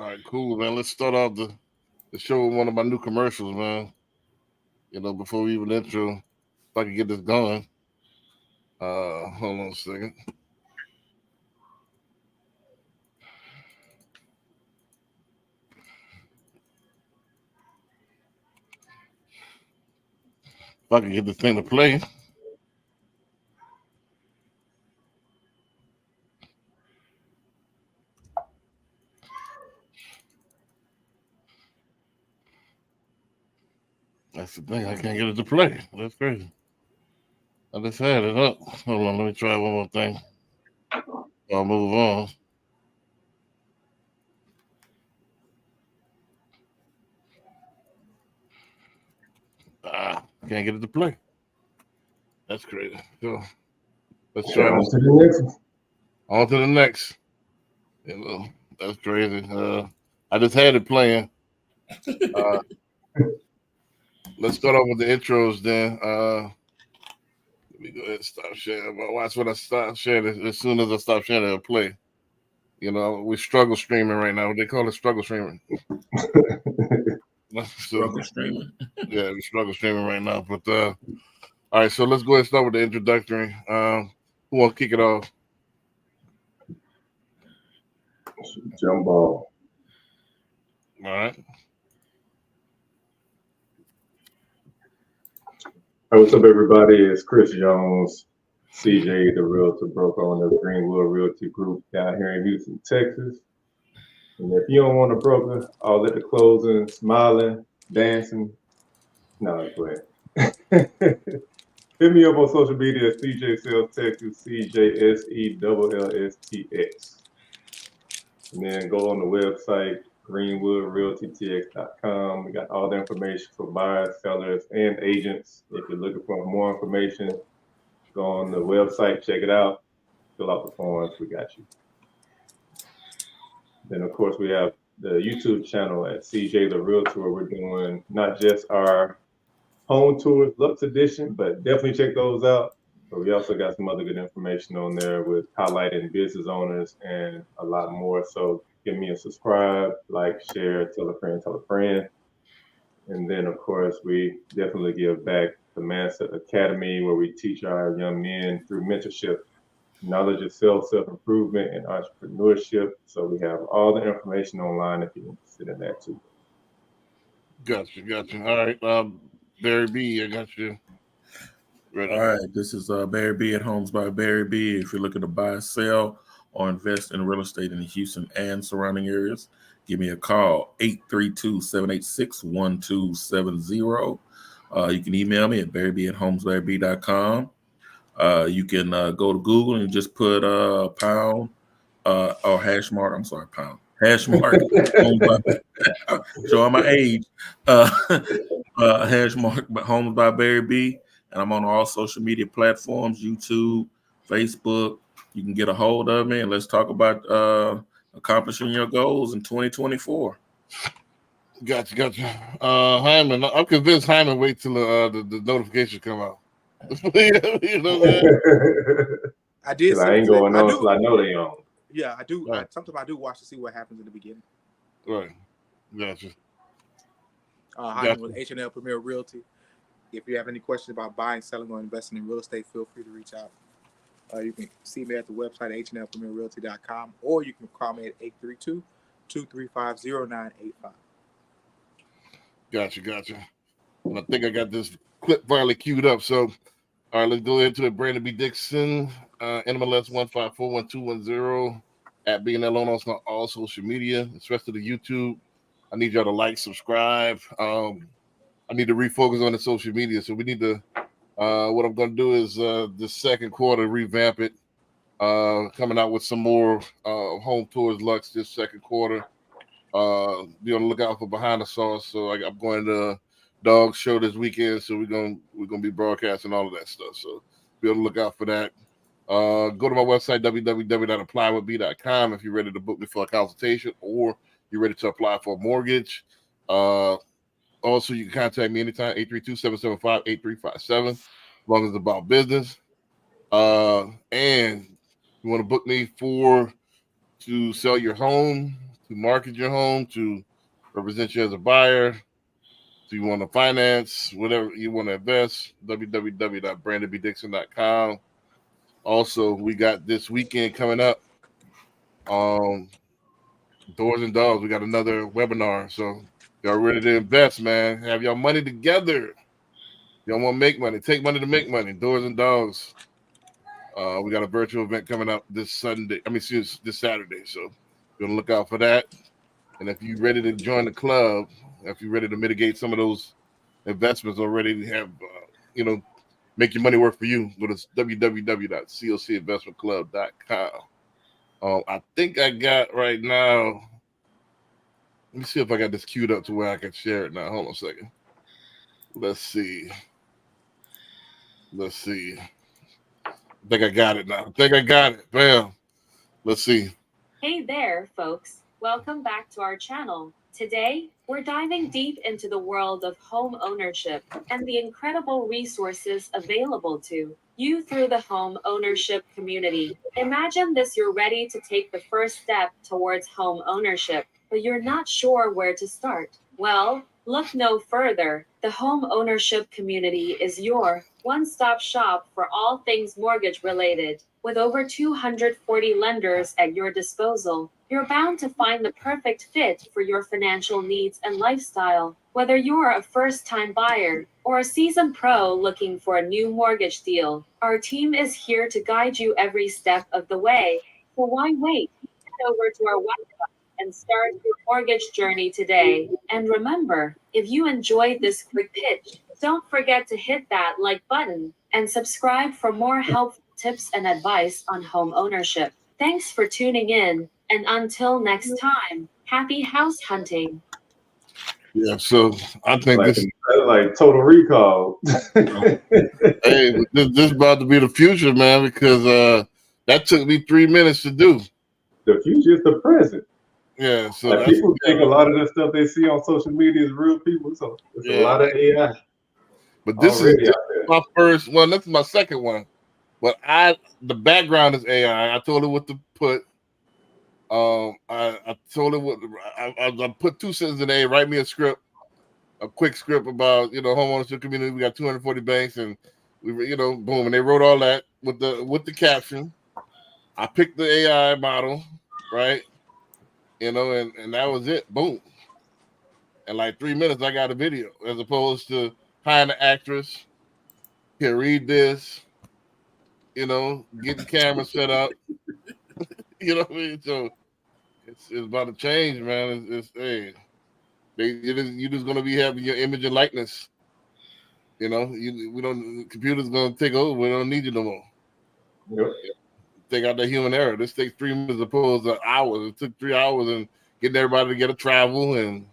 All right, cool, man. Let's start off the show with one of my new commercials, man. Before we even intro, if I can get this going. Hold on a second. If I can get this thing to play. That's the thing. I can't get it to play. That's crazy. I just had it up. Hold on. Let me try one more thing. I'll move on. Can't get it to play. That's crazy. So let's try on to the next one. On to the next. That's crazy. I just had it playing. Let's start off with the intros then. Let me go ahead and stop sharing. But watch when I stop sharing. As soon as I stop sharing, it'll play. We struggle streaming right now. They call it struggle streaming. Struggle streaming. Yeah, we struggle streaming right now. But all right, so let's go ahead and start with the introductory. Who wants to kick it off? Jumbo. All right. Hey, what's up, everybody? It's Chris Jones, CJ, the realtor broker on the Greenwood Realty Group down here in Houston, Texas. And if you don't want a broker, I'll let the closing, smiling, dancing. No, go ahead. Hit me up on social media at CJ Sales Texas, CJSELLSTX. And then go on the website, greenwoodrealtytx.com. We got all the information for buyers, sellers, and agents. If you're looking for more information, go on the website, check it out, fill out the forms. We got you. Then, of course, we have the YouTube channel at CJ the Realtor, where we're doing not just our home tours, Lux Edition, but definitely check those out. But we also got some other good information on there with highlighting business owners and a lot more. So give me a subscribe, like, share, tell a friend, tell a friend. And then, of course, we definitely give back the Mindset Academy, where we teach our young men through mentorship, knowledge of self-improvement, and entrepreneurship. So we have all the information online if you're interested in that too. Gotcha. All right, Barry B, I got you. All right, this is Barry B at Homes by Barry B. If you're looking to buy, sell, or invest in real estate in Houston and surrounding areas, give me a call, 832-786-1270. You can email me at barryb@homesbyb.com. You can go to Google and just put pound or hash mark. I'm sorry, pound. Hash mark. Showing my age. Hash mark Homes by Barry B. And I'm on all social media platforms, YouTube, Facebook. You can get a hold of me and let's talk about accomplishing your goals in 2024. Gotcha. Hyman, I'm convinced Hyman wait till the notifications come out. You know that? I did. I ain't going on till I know they on. Yeah, I do. Right. Sometimes I do watch to see what happens in the beginning. Right. Gotcha. Hyman with H&L Premier Realty. If you have any questions about buying, selling, or investing in real estate, feel free to reach out. You can see me at the website, hnlpremierrealty.com, or you can call me at 832-235-0985. Gotcha. And I think I got this clip finally queued up. So, all right, let's go into it. Brandon B. Dixon, NMLS 1541210 at BNL on all social media, especially the YouTube. I need y'all to like, subscribe. I need to refocus on the social media. So we need to, what I'm going to do is this second quarter, revamp it, coming out with some more home tours, Lux, this second quarter. Be on the lookout for Behind the Sauce. So I'm going to Dog Show this weekend. So we're gonna be broadcasting all of that stuff. So be on the lookout for that. Go to my website, www.applywithb.com, if you're ready to book me for a consultation or you're ready to apply for a mortgage. Also, you can contact me anytime, 832-775-8357, as long as it's about business. And you want to book me to sell your home, market your home, to represent you as a buyer. So you want to finance, whatever you want to invest, www.brandonbdixon.com. Also, we got this weekend coming up. Doors and Dogs. We got another webinar. So y'all ready to invest, man. Have y'all money together. Y'all want to make money. Take money to make money. Doors and Dogs. We got a virtual event coming up this Sunday. This Saturday. So you're gonna look out for that. And if you're ready to join the club, if you're ready to mitigate some of those investments already, have make your money work for you, go to www.cocinvestmentclub.com. I think I got right now. Let me see if I got this queued up to where I can share it now. Hold on a second. Let's see. I think I got it now. Bam. Let's see. Hey there, folks. Welcome back to our channel. Today, we're diving deep into the world of home ownership and the incredible resources available to you through the home ownership community. Imagine this: you're ready to take the first step towards home ownership, but you're not sure where to start. Well, look no further. The home ownership community is your one-stop shop for all things mortgage related. With over 240 lenders at your disposal, you're bound to find the perfect fit for your financial needs and lifestyle. Whether you're a first-time buyer or a seasoned pro looking for a new mortgage deal, our team is here to guide you every step of the way. So why wait? Head over to our website and start your mortgage journey today. And remember, if you enjoyed this quick pitch, don't forget to hit that like button and subscribe for more helpful tips and advice on home ownership. Thanks for tuning in, and until next time, happy house hunting. Yeah, so I think Like, this like Total Recall. hey, this is about to be the future, man, because that took me 3 minutes to do. The future is the present. Yeah, so Like, people think a lot of the stuff they see on social media is real people, so it's a lot of AI. But this already is out there. my first one. This is my second one. But the background is AI. I told her what to put. I told her what I put 2 sentences in A. Write me a script, a quick script about homeownership community. We got 240 banks, and we boom, and they wrote all that with the caption. I picked the AI model, right? And that was it. Boom. In like 3 minutes, I got a video, as opposed to hiring an actress. Here, read this. Get the camera set up. You know what I mean? So it's about to change, man. You're just gonna be having your image and likeness. Computer's gonna take over. We don't need you no more. Yep. Take out the human error. This takes 3 minutes as opposed to hours. It took 3 hours and getting everybody together, travel, and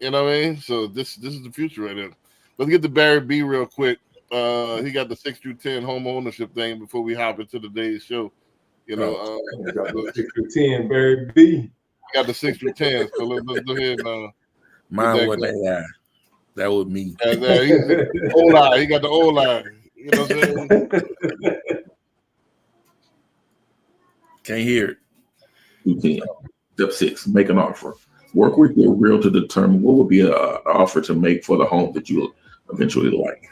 you know what I mean. So this is the future right here. Let's get to Barry B real quick. He got the 6 through 10 home ownership thing before we hop into today's show. We got the 6 through 10, Barry B. Got the 6 through 10. So let's go ahead and Mine wasn't AI. That was me. He's old eye. He got the old eye. You know what I'm saying? Can't hear it. 10. Step 6, make an offer. Work with your realtor to determine what would be an offer to make for the home that you'll eventually like.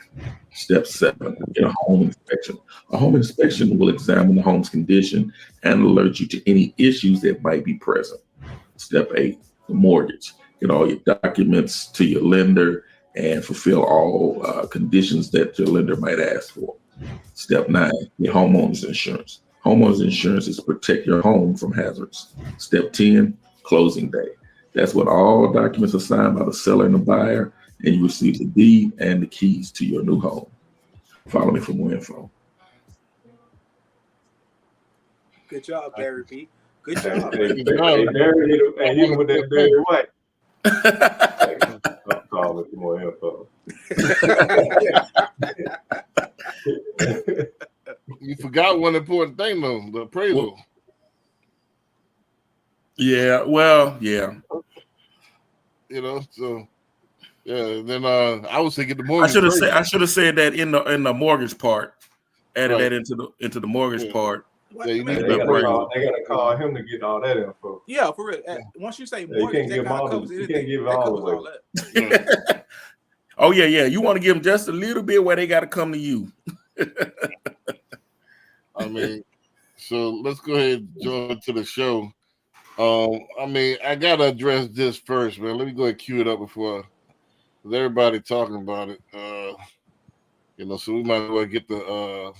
Step 7, get a home inspection. A home inspection will examine the home's condition and alert you to any issues that might be present. Step 8, the mortgage. Get all your documents to your lender and fulfill all conditions that your lender might ask for. Step 9, get homeowner's insurance. Homeowner's insurance is to protect your home from hazards. Step 10, closing day. That's when all documents are signed by the seller and the buyer, and you receive the deed and the keys to your new home. Follow me for more info. Good job, Barry B. Good job. Hey, Barry, hit him with that Barry White. I'll call it for more info. You forgot one important thing though, the appraisal. Yeah, well, yeah. So yeah. Then I was thinking the mortgage. I should have said that in the mortgage part. Added that into the mortgage part. What, Yeah, you I mean, need They to gotta break. call him to get all that info. yeah, for real. Once you say Yeah, mortgage, that kind of covers you anything. can't give it That all covers away. all that. Right. Oh yeah. You want to give them just a little bit where they got to come to you. I mean, so let's go ahead and join to the show. I mean, I gotta address this first, man. Let me go ahead and cue it up before with everybody talking about it. So we might as well get the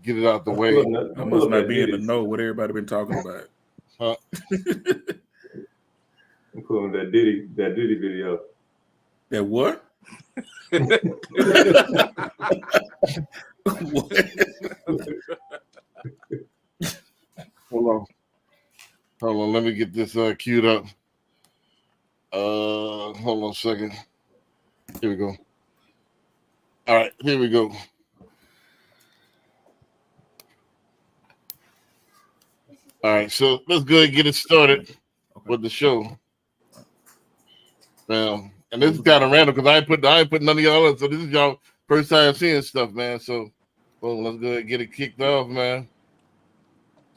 get it out the way. I must not be in the know what everybody been talking about. Huh? Including that Diddy video. That what? What? Hold on. Let me get this queued up. Hold on a second. Here we go. All right, here we go. All right, so let's go ahead and get it started with the show. And this is kind of random because I ain't put none of y'all in, so this is y'all first time seeing stuff, man. So, well, let's go ahead and get it kicked off, man.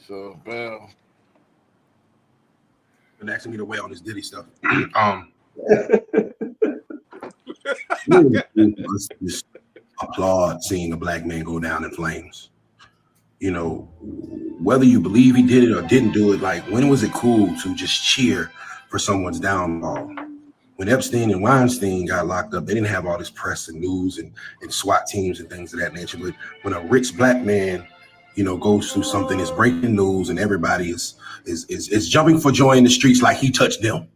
So, bam. And asking me to weigh on this Diddy stuff. Just applaud seeing a black man go down in flames. You know, whether you believe he did it or didn't do it, like when was it cool to just cheer for someone's downfall? When Epstein and Weinstein got locked up, they didn't have all this press and news and SWAT teams and things of that nature. But when a rich black man, goes through something, it's breaking news, and everybody is jumping for joy in the streets like he touched them.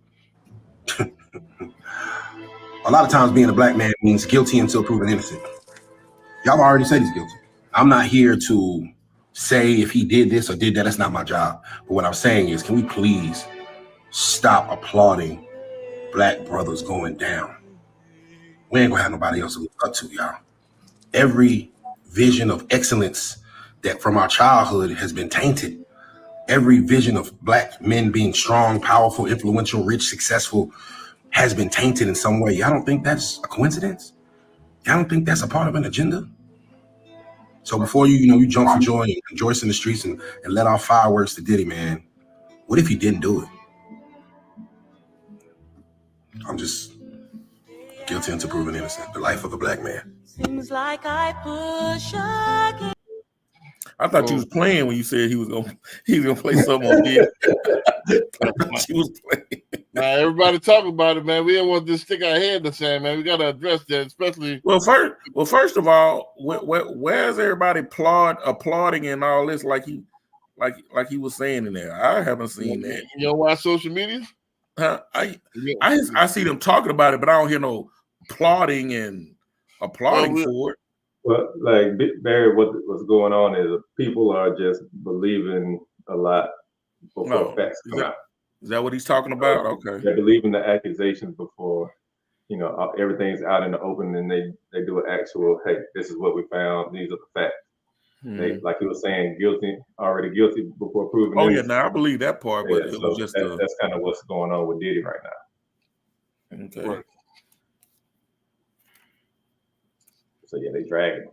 A lot of times being a black man means guilty until proven innocent. Y'all already said he's guilty. I'm not here to say if he did this or did that. That's not my job. But what I'm saying is, can we please stop applauding black brothers going down? We ain't gonna have nobody else to look up to, y'all. Every vision of excellence that from our childhood has been tainted. Every vision of black men being strong, powerful, influential, rich, successful has been tainted in some way. Y'all don't think that's a coincidence? Y'all don't think that's a part of an agenda? So before you jump for joy and rejoice in the streets and let off fireworks to Diddy, man, what if he didn't do it? I'm just guilty until proven innocent. The life of a black man. Seems like I push again. I thought you was playing when you said he was gonna play something on Diddy. I thought you was playing. Now everybody talking about it, man. We don't want to just stick our head in the sand, man. We gotta address that, especially. Well, first of all, where's everybody applauding and all this like he was saying in there? I haven't seen that. You know why social media? I see them talking about it, but I don't hear no applauding for it. Well, like Barry, what's going on is people are just believing a lot before facts come out. Is that what he's talking about? Okay. They're believing the accusations before, everything's out in the open, and they do an actual, hey, this is what we found. These are the facts. They, like he was saying, already guilty before proven. Oh yeah, now I believe that part, but yeah, it was just that's kind of what's going on with Diddy right now. Okay. Right. So yeah, they dragging him.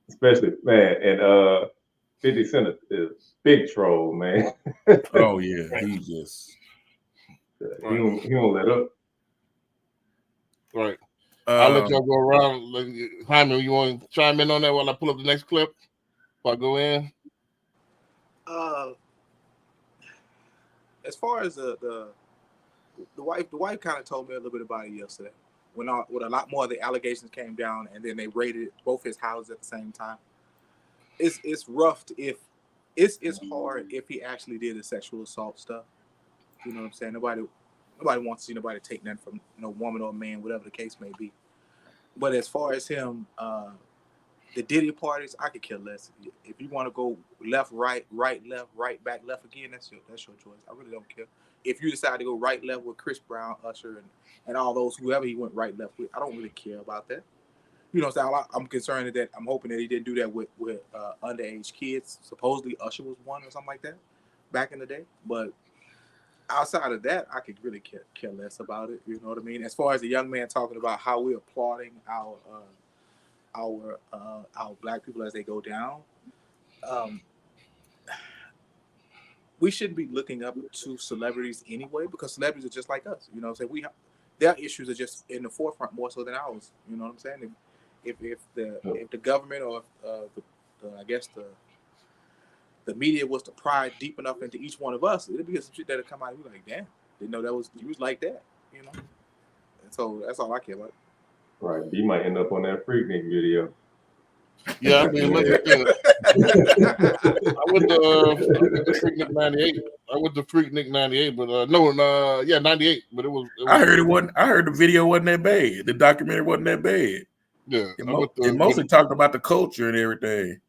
Especially, man, and 50 Cent is big troll, man. Oh yeah, he just he don't let up. Right. I'll let y'all go around. Hyman, you want to chime in on that while I pull up the next clip? If I go in. As far as the wife kind of told me a little bit about it yesterday. When a lot more of the allegations came down, and then they raided both his houses at the same time. It's rough it's hard if he actually did the sexual assault stuff. You know what I'm saying? Nobody wants to see nobody take nothing from no woman or man, whatever the case may be. But as far as him, the Diddy parties, I could care less. If you want to go left, right, left, right, back, left again, that's your choice. I really don't care. If you decide to go right, left with Chris Brown, Usher, and all those, whoever he went right, left with, I don't really care about that. You know what I'm saying? I'm concerned that I'm hoping that he didn't do that with underage kids. Supposedly Usher was one or something like that back in the day. But outside of that, I could really care less about it. You know what I mean? As far as the young man talking about how we're applauding our black people as they go down. We shouldn't be looking up to celebrities anyway, because celebrities are just like us. You know what I'm saying? Their issues are just in the forefront more so than ours. You know what I'm saying? If the government or I guess the media was to pry deep enough into each one of us, it'd be some shit that'd come out and be like, damn, didn't know that you was like that. You know? And so that's all I care about. Right. You might end up on that Freaknik video. Yeah, I mean, look at this. I went to Freaknik 98. I went to Freaknik 98, but 98. But it was I heard it wasn't. I heard the video wasn't that bad. The documentary wasn't that bad. Yeah, it mostly talked about the culture and everything.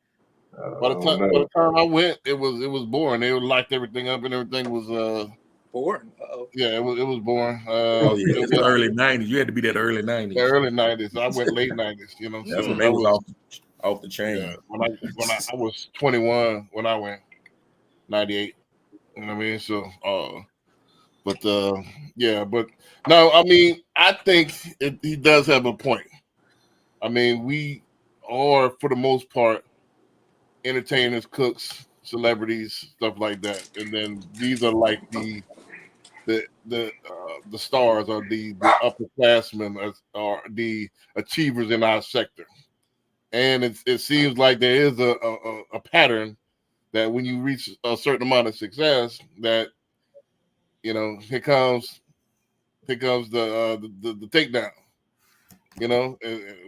By the time I went, it was boring. They locked everything up and everything was boring. Yeah, it was boring. It's the early 90s. You had to be there the early 90s. The early 90s. I went late 90s. You know, that's when they was off the chain. Yeah, when I was 21 when I went 98. You know what I mean? So, but no, I mean, I think he does have a point. I mean, we are for the most part entertainers, cooks, celebrities, stuff like that, and then these are like the stars or the upperclassmen or the achievers in our sector. And it seems like there is a pattern that when you reach a certain amount of success, that here comes the takedown.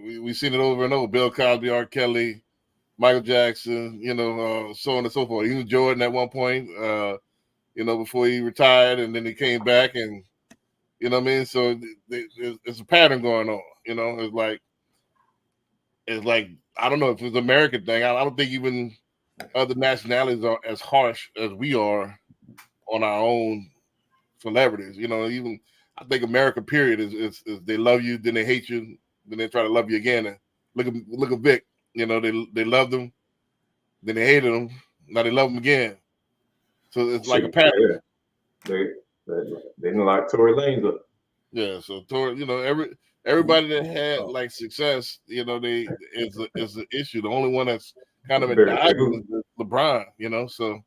We've seen it over and over. Bill Cosby, R. Kelly, Michael Jackson, so on and so forth. Even Jordan at one point, before he retired, and then he came back, and you know what I mean. So it's a pattern going on. It's like I don't know if it's an American thing. I don't think even other nationalities are as harsh as we are on our own celebrities. Even I think America period is they love you, then they hate you, then they try to love you again. And look at Vic. They loved him, then they hated him, now they love him again. So it's like a pattern. They didn't like Tory Lanez up. Yeah, so Tory, everybody that had like success, is an issue. The only one that's kind of in diagonal is LeBron, so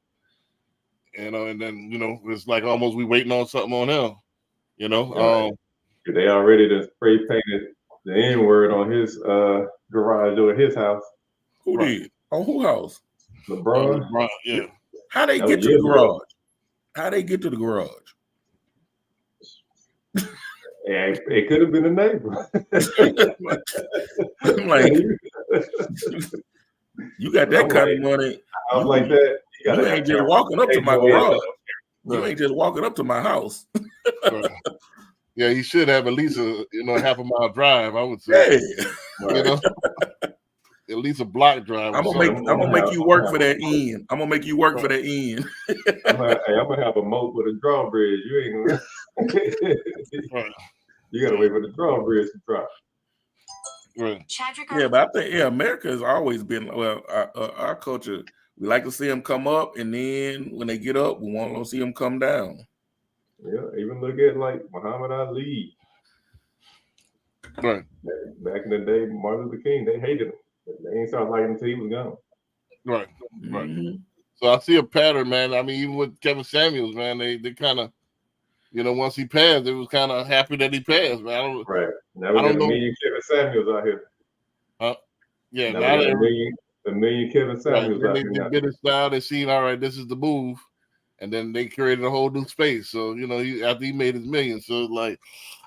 and then it's like almost we waiting on something on him, They already just spray painted the N-word on his garage door at his house. Who did? On whose house? LeBron. Yeah. How they get to the garage? How they get to the garage? Yeah, it could have been a neighbor. I'm like, you got that kind of money. I was like that. You ain't just walking up to my garage. You ain't just walking up to my house. Yeah, he should have at least a half a mile drive, I would say. Hey. At least a block drive. I'm gonna make you work for that end. I'm gonna make you work for that end. I'm gonna have a moat with a drawbridge. You ain't gonna. You gotta wait for the drawbridge to drop. Right. Yeah, but I think America has always been our culture. We like to see them come up, and then when they get up, we want to see them come down. Yeah, even look at like Muhammad Ali. Right. Back in the day, Martin Luther King, they hated him. They ain't started liking him until he was gone. Right. Right. So I see a pattern, man. I mean, even with Kevin Samuels, man, they kind of, once he passed, they was kind of happy that he passed, man. Right. Now we got a million Kevin Samuels out here. Yeah. Now we got a million Kevin Samuels out here. They bit his style. They seen, all right, this is the move. And then they created a whole new space. So, after he made his million. So, like,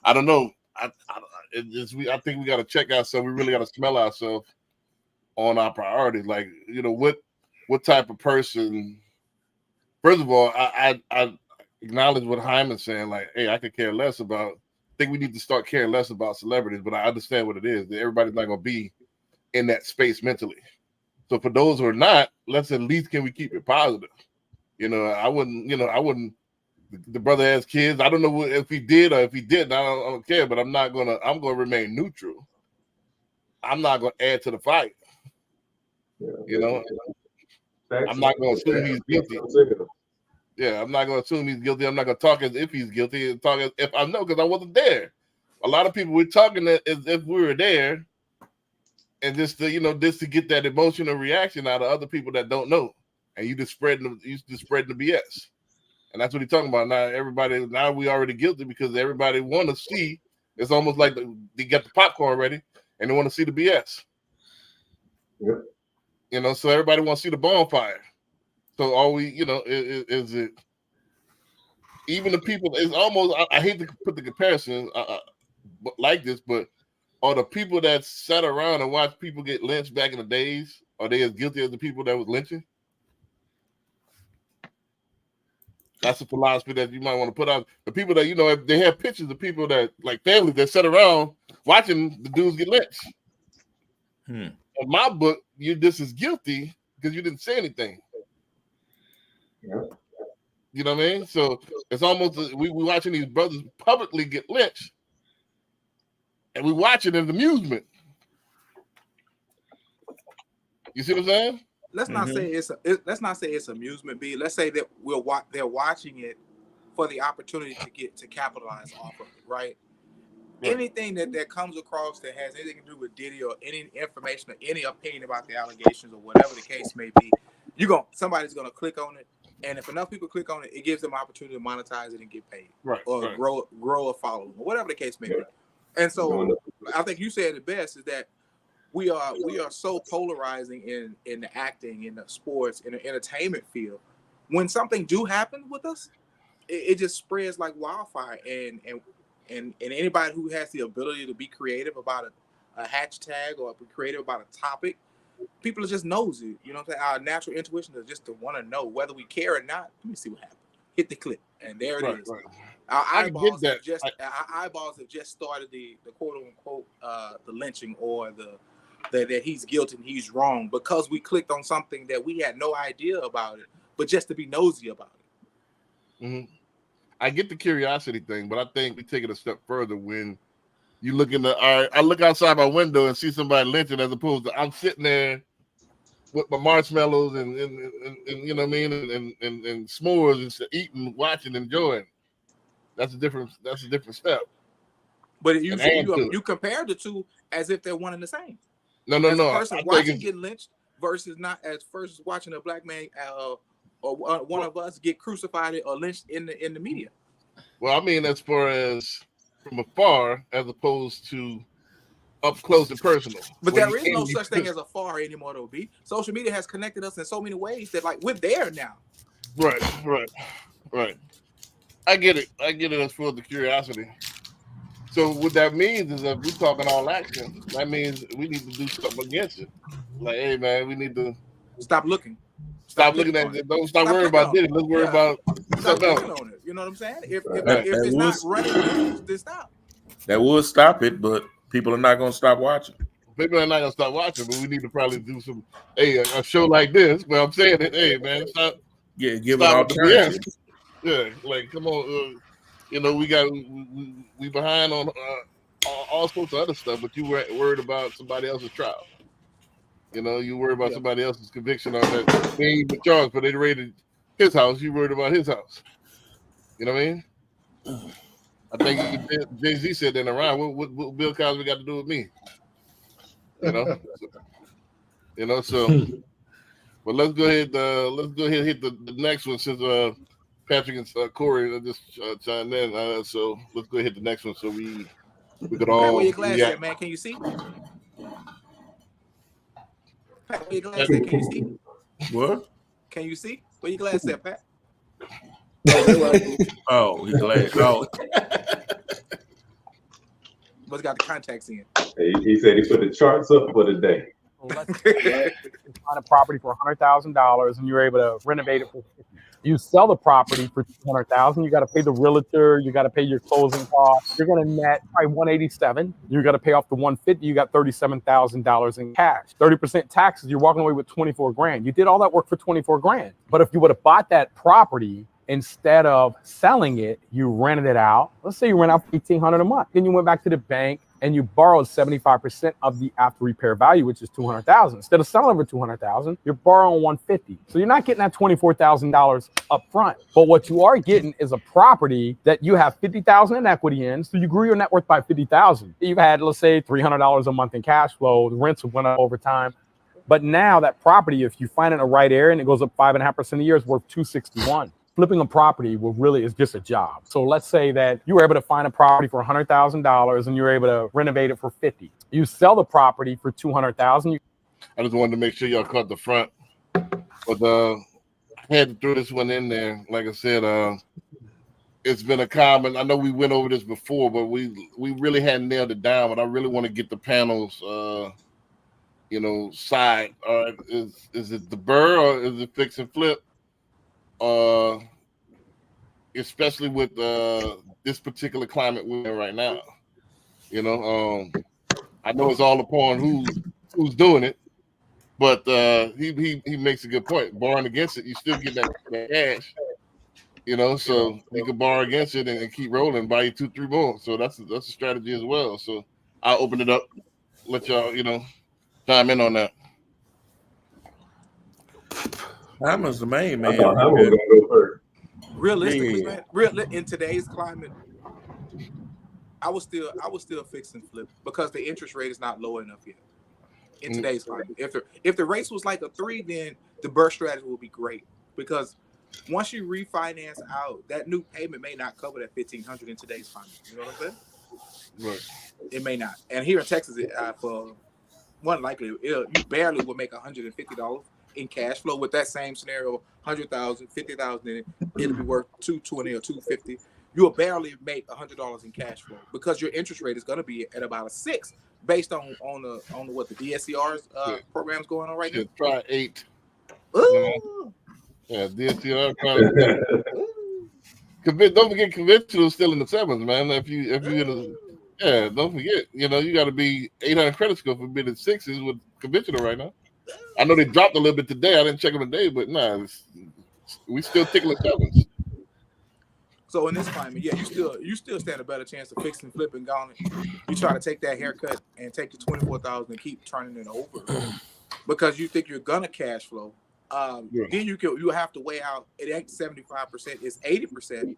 I don't know. I think we got to check ourselves. We really got to smell ourselves on our priorities. Like, what type of person. First of all, I acknowledge what Hyman's saying. Like, hey, I could care less about. I think we need to start caring less about celebrities. But I understand what it is. That everybody's not going to be in that space mentally. So for those who are not, let's at least can we keep it positive. I wouldn't. The brother has kids. I don't know if he did or if he didn't. I don't care. But I'm gonna remain neutral. I'm not gonna add to the fight. Yeah, I'm not gonna assume he's guilty. Yeah, I'm not gonna assume he's guilty. I'm not gonna talk as if he's guilty. Talk as if I know because I wasn't there. A lot of people we're talking as if we were there, and just to get that emotional reaction out of other people that don't know, and you just spreading the BS, and that's what he's talking about. Now we already guilty because everybody want to see. It's almost like they got the popcorn ready and they want to see the BS. Yep. So everybody wants to see the bonfire. So all we, is it even the people? It's almost. I hate to put the comparison like this, but are the people that sat around and watched people get lynched back in the days, are they as guilty as the people that was lynching? That's a philosophy that you might want to put out. The people that, if they have pictures of people that, like families that sat around watching the dudes get lynched. In my book, you're just as guilty because you didn't say anything. Yeah. You know what I mean? So it's almost, we watching these brothers publicly get lynched, and we watch it as amusement. You see what I'm saying? Let's not say it's amusement, B. Let's say that they're watching it for the opportunity to capitalize off of it, right? Anything that comes across that has anything to do with Diddy or any information or any opinion about the allegations or whatever the case may be, somebody's gonna click on it, and if enough people click on it, it gives them opportunity to monetize it and get paid, or grow a following, or whatever the case may be. And so, I think you said it best is that we are so polarizing in the acting, in the sports, in the entertainment field. When something do happen with us, it just spreads like wildfire, and anybody who has the ability to be creative about a hashtag or be creative about a topic, people are just nosy. You know what I'm saying? Our natural intuition is just to want to know whether we care or not. Let me see what happens. Hit the clip, and there it is. Right. Our eyeballs have just started the quote unquote the lynching or that he's guilty and he's wrong because we clicked on something that we had no idea about it, but just to be nosy about it. Mm-hmm. I get the curiosity thing, but I think we take it a step further when you look I look outside my window and see somebody lynching, as opposed to I'm sitting there with my marshmallows and you know what I mean, and s'mores and eating, watching, enjoying. That's a different step. But you compared the two as if they're one and the same. No. A person watching get lynched versus watching a black man or one of us get crucified or lynched in the media. Well, I mean, as far as from afar, as opposed to up close and personal. But there is no such thing as afar anymore, though, B. Social media has connected us in so many ways that, like, we're there now. Right. I get it as for the curiosity. So what that means is that we're talking all action. That means we need to do something against it. Like, hey, man, we need to stop looking. Stop looking at it. Don't stop worrying about Diddy. Let's worry about something else. On it. You know what I'm saying? If it's not running, then stop. That would stop it, but people are not going to stop watching. People are not going to stop watching, but we need to probably do some. Hey, a show like this. Well, I'm saying it. Hey, man, stop. Yeah, give it alternative. Yeah, like come on. We behind on all sorts of other stuff, but you were worried about somebody else's trial. You worried about somebody else's conviction on that. They ain't been charged, but they raided his house. You worried about his house. You know what I mean? I think Jay-Z said that around. What Bill Cosby got to do with me? So. But let's go ahead. And hit the next one since Patrick and Corey just chimed in. So let's go ahead hit the next one so we could all. Where your glass at, man? Can you see? Pat, where your glass at? Can you see? What? Can you see? Where your glass at, Pat? Oh, he's glass. Oh. What's got the contacts in? He said he put the charts up for the day. Let's find a property for $100,000 and you're able to renovate it for $50,000. You sell the property for $200,000. You got to pay the realtor. You got to pay your closing costs. You're going to net probably $187,000. You got to pay off the $150,000. You got $37,000 in cash. 30% taxes. You're walking away with $24,000. You did all that work for $24,000. But if you would have bought that property instead of selling it, you rented it out. Let's say you rent out for $1,800 a month. Then you went back to the bank, and you borrowed 75% of the after repair value, which is $200,000. Instead of selling for $200,000, you're borrowing $150,000. So you're not getting that $24,000 up front. But what you are getting is a property that you have $50,000 in equity in. So you grew your net worth by $50,000. You've had, let's say, $300 a month in cash flow. The rents have went up over time. But now that property, if you find it in the right area and it goes up 5.5% a year, is worth $261,000. Flipping a property is just a job. So let's say that you were able to find a property for $100,000 and you were able to renovate it for $50,000. You sell the property for $200,000. I just wanted to make sure y'all caught the front, but I had to throw this one in there. Like I said, it's been a common. I know we went over this before, but we really hadn't nailed it down. But I really want to get the panels, side. Is it the burr or is it fix and flip? Especially with this particular climate we're in right now. I know it's all upon who's doing it, but he makes a good point. Borrowing against it, you still get that cash, so you can borrow against it and keep rolling, buy you 2-3 more. So that's a strategy as well. So I'll open it up, let y'all chime in on that. Hammer's the main man. I thought Hammer was gonna go first. Realistically, man, in today's climate, I was still fix and flip because the interest rate is not low enough yet. In today's climate, if the rates was like a 3, then the burst strategy would be great because once you refinance out, that new payment may not cover that $1,500 in today's climate. You know what I'm saying? Right. It may not. And here in Texas, for one likely, you barely would make $150 in cash flow with that same scenario. $100,000, $50,000, it'll be worth $220 or $250. You'll barely make $100 in cash flow because your interest rate is going to be at about a 6, based on what the DSCR's program's going on right now. Try 8. Ooh. Yeah, DSCR. Don't forget conventional is still in the 7s, man. If you don't forget. You got to be 800 credit score for being in 6s with conventional right now. I know they dropped a little bit today. I didn't check them today, but we still tickling 7s. So in this climate, you still stand a better chance of fixing, flipping, going. You try to take that haircut and take your $24,000 and keep turning it over because you think you're gonna cash flow. Then you have to weigh out. It ain't 75%; it's 80%.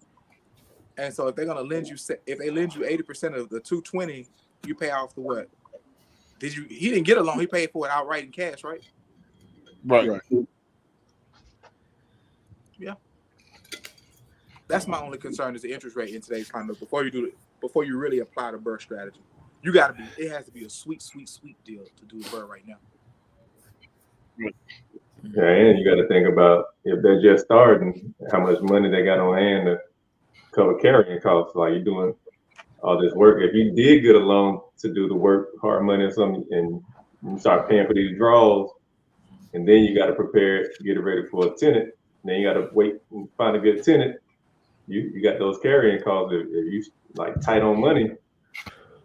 And so if they're gonna lend you 80% of the $220, you pay off the what? He didn't get a loan. He paid for it outright in cash, right? Right. Yeah. That's my only concern is the interest rate in today's climate. Before you really apply the burr strategy, it has to be a sweet deal to do the burr right now. Yeah, and you got to think about if they're just starting, how much money they got on hand to cover carrying costs. Like you're doing all this work. If you did get a loan to do the work, hard money or something, and you start paying for these draws, and then you got to prepare it, get it ready for a tenant. Then you got to wait and find a good tenant. You got those carrying costs. If you like tight on money,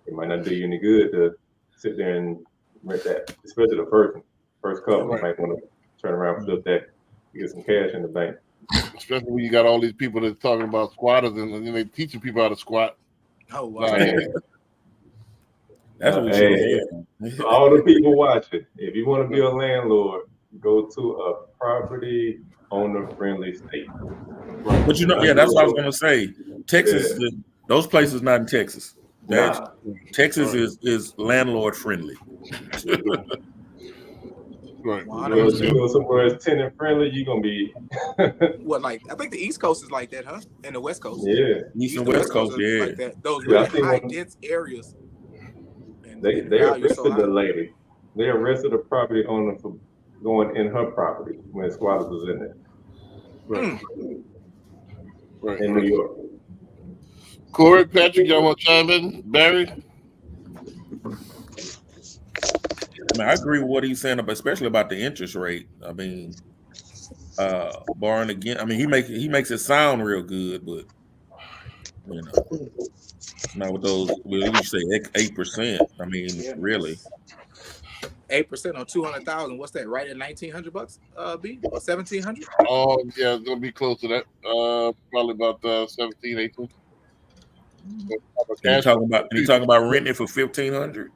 it might not do you any good to sit there and rent that, especially the first couple. You might want to turn around, flip that, get some cash in the bank. Especially when you got all these people that's talking about squatters and they teaching people how to squat. Oh wow! That's what hey, all the people watching. If you want to be a landlord, go to a property owner-friendly state. But that's what I was gonna say. Texas, those places not in Texas. Texas is landlord friendly. Right. If you go somewhere that's tenant friendly, you're gonna be I think the East Coast is like that, huh? And the West Coast. Yeah. East and West Coast, yeah. Like that. Those really high dense areas. They arrested the lady. They arrested the property owner for going in her property when squatters was in there. Right. In New York. Corey, Patrick, y'all want to chime in? Barry? I agree with what he's saying, especially about the interest rate. I mean, borrowing again. I mean, he makes it sound real good, but not with those. Well, you say 8%. I mean, really. 8% on 200,000. What's that? Right at $1,900, B or 1,700? Oh yeah, it's gonna be close to that. Probably about 17, 18. And you talking about renting it for $1,500.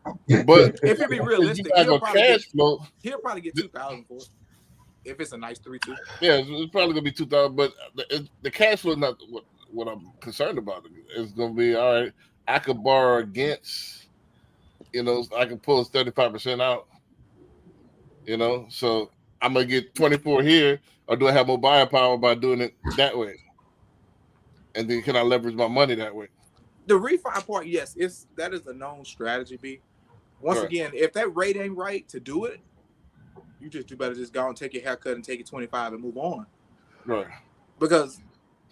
But If it be realistic, you he'll got probably cash flow. he'll probably get 2,000 for it if it's a nice 3-2. Yeah, it's probably gonna be 2,000. But the cash flow is not what I'm concerned about. It's gonna be all right. I could borrow against, I can pull 35% out. So I'm gonna get 24 here, or do I have more buying power by doing it that way? And then can I leverage my money that way? The refi part, yes, that is a known strategy. B. Once Right. again, if that rate ain't right to do it, you better just go and take your haircut and take it 25 and move on. Right. Because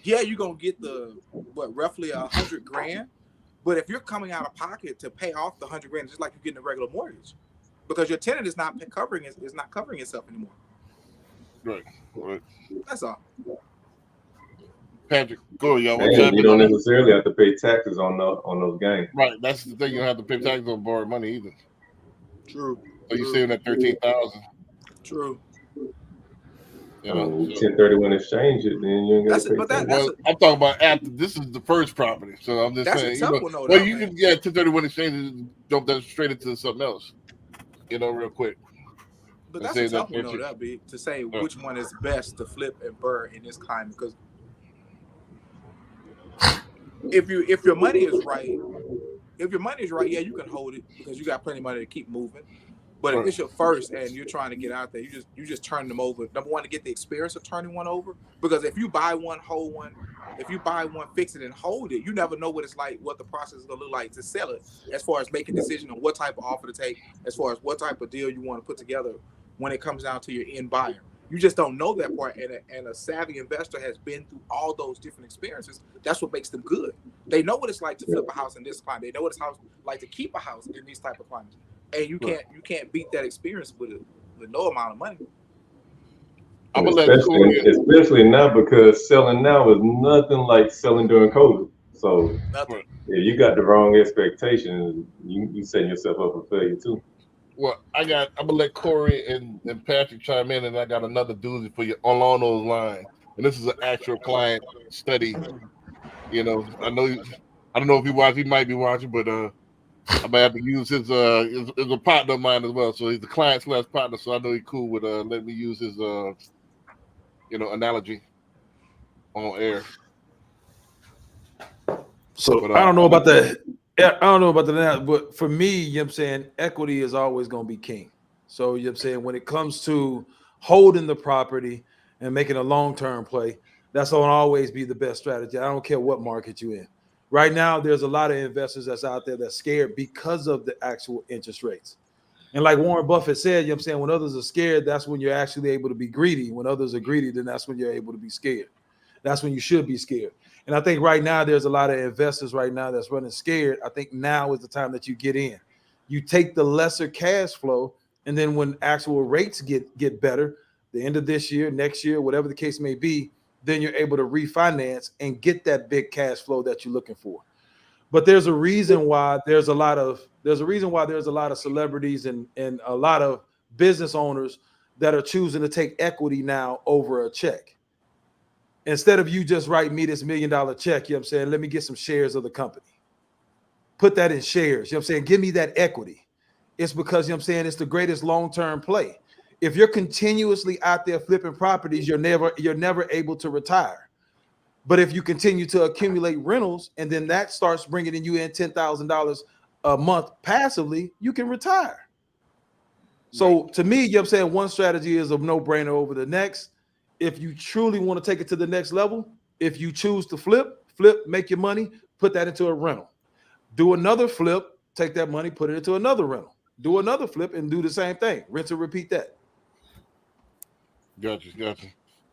yeah, you're gonna get roughly $100,000, but if you're coming out of pocket to pay off the $100,000, just like you're getting a regular mortgage, because your tenant is not covering itself anymore. Right. That's all. Patrick, go, y'all. And you don't necessarily have to pay taxes on those gains. Right. That's the thing. You don't have to pay taxes on borrowed money either. True. So you're saving that 13,000. True. 1031 exchange it, then you ain't got to pay taxes. I'm talking about after this is the first property. So I'm just saying, you can get 1031 exchange and jump that straight into something else, real quick. But that's a tough one, though, that'd be to say which one is best to flip and burn in this climate. Because if your money is right, yeah, you can hold it because you got plenty of money to keep moving. But if it's your first and you're trying to get out there, you just turn them over. Number one, to get the experience of turning one over. Because if you buy one, hold one, fix it and hold it, you never know what it's like, what the process is gonna look like to sell it. As far as making a decision on what type of offer to take, as far as what type of deal you want to put together when it comes down to your end buyer. You just don't know that part. And a savvy investor has been through all those different experiences. That's what makes them good. They know what it's like to flip a house in this climate. They know what it's like to keep a house in these type of climates. And you can't beat that experience with no amount of money. Especially now, because selling now is nothing like selling during COVID. So nothing. Yeah, you got the wrong expectations. You setting yourself up for failure too. Well, I'm gonna let Corey and Patrick chime in, and I got another doozy for you along those lines. And this is an actual client study. I don't know if he watched. He might be watching, but I might have to use his a partner of mine as well. So he's the client / partner. So I know he's cool with letting me use his analogy on air. So but, I don't know about that. I don't know about that, but for me, you know what I'm saying, equity is always going to be king. So you know what I'm saying, when it comes to holding the property and making a long-term play, that's going to always be the best strategy. I don't care what market you're in. Right now, there's a lot of investors that's out there that's scared because of the actual interest rates. And like Warren Buffett said, you know what I'm saying, when others are scared, that's when you're actually able to be greedy. When others are greedy, then that's when you're able to be scared. That's when you should be scared. And I think right now there's a lot of investors right now that's running scared. I think now is the time that you get in. You take the lesser cash flow, and then when actual rates get better, the end of this year, next year, whatever the case may be, then you're able to refinance and get that big cash flow that you're looking for. But there's a reason why there's a lot of celebrities and a lot of business owners that are choosing to take equity now over a check. Instead of you just write me this $1 million check, you know what I'm saying, let me get some shares of the company. Put that in shares, you know what I'm saying, give me that equity. It's because, you know what I'm saying, it's the greatest long-term play. If you're continuously out there flipping properties, you're never able to retire. But if you continue to accumulate rentals and then that starts bringing you in $10,000 a month passively, you can retire. So to me, you know what I'm saying, one strategy is a no-brainer over the next. If you truly want to take it to the next level, if you choose to flip, make your money, put that into a rental. Do another flip, take that money, put it into another rental. Do another flip and do the same thing. Rinse and repeat that. Gotcha.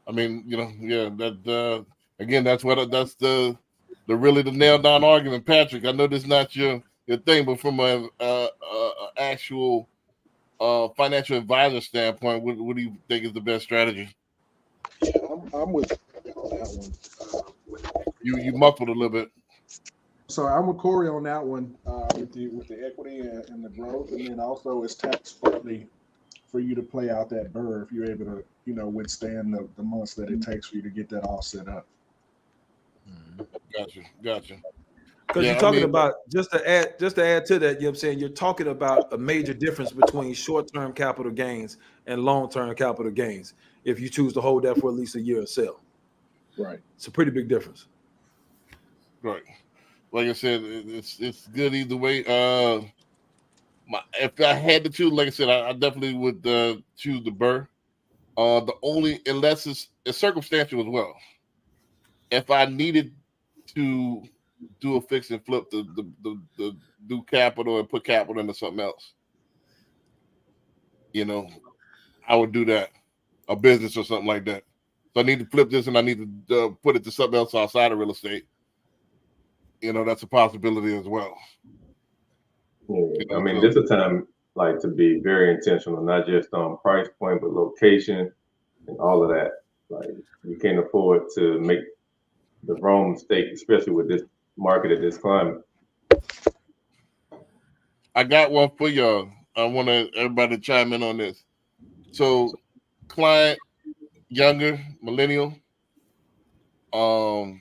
I mean, that again, that's the really the nail down argument, Patrick. I know this is not your thing, but from an actual financial advisor standpoint, what do you think is the best strategy? Yeah, I'm with that one. You muffled a little bit. So I'm with Corey on that one with the equity and the growth, and then also it's tax friendly for you to play out that burr if you're able to, withstand the months that it takes for you to get that all set up. Gotcha. Because you're talking about just to add to that, you know what I'm saying? You're talking about a major difference between short-term capital gains and long-term capital gains if you choose to hold that for at least a year or sell. Right. It's a pretty big difference. Right. Like I said, it's good either way. If I had to choose, like I said, I definitely would choose the Burr. The only, unless it's circumstantial as well. If I needed to do a fix and flip, the do capital and put capital into something else, I would do that, a business or something like that. So I need to flip this and I need to put it to something else outside of real estate. That's a possibility as well. Yeah, I mean, this is a time like to be very intentional, not just on price point, but location and all of that. Like you can't afford to make the wrong mistake, especially with this market at this climate. I got one for y'all. I want everybody to chime in on this. So, client, younger, millennial, already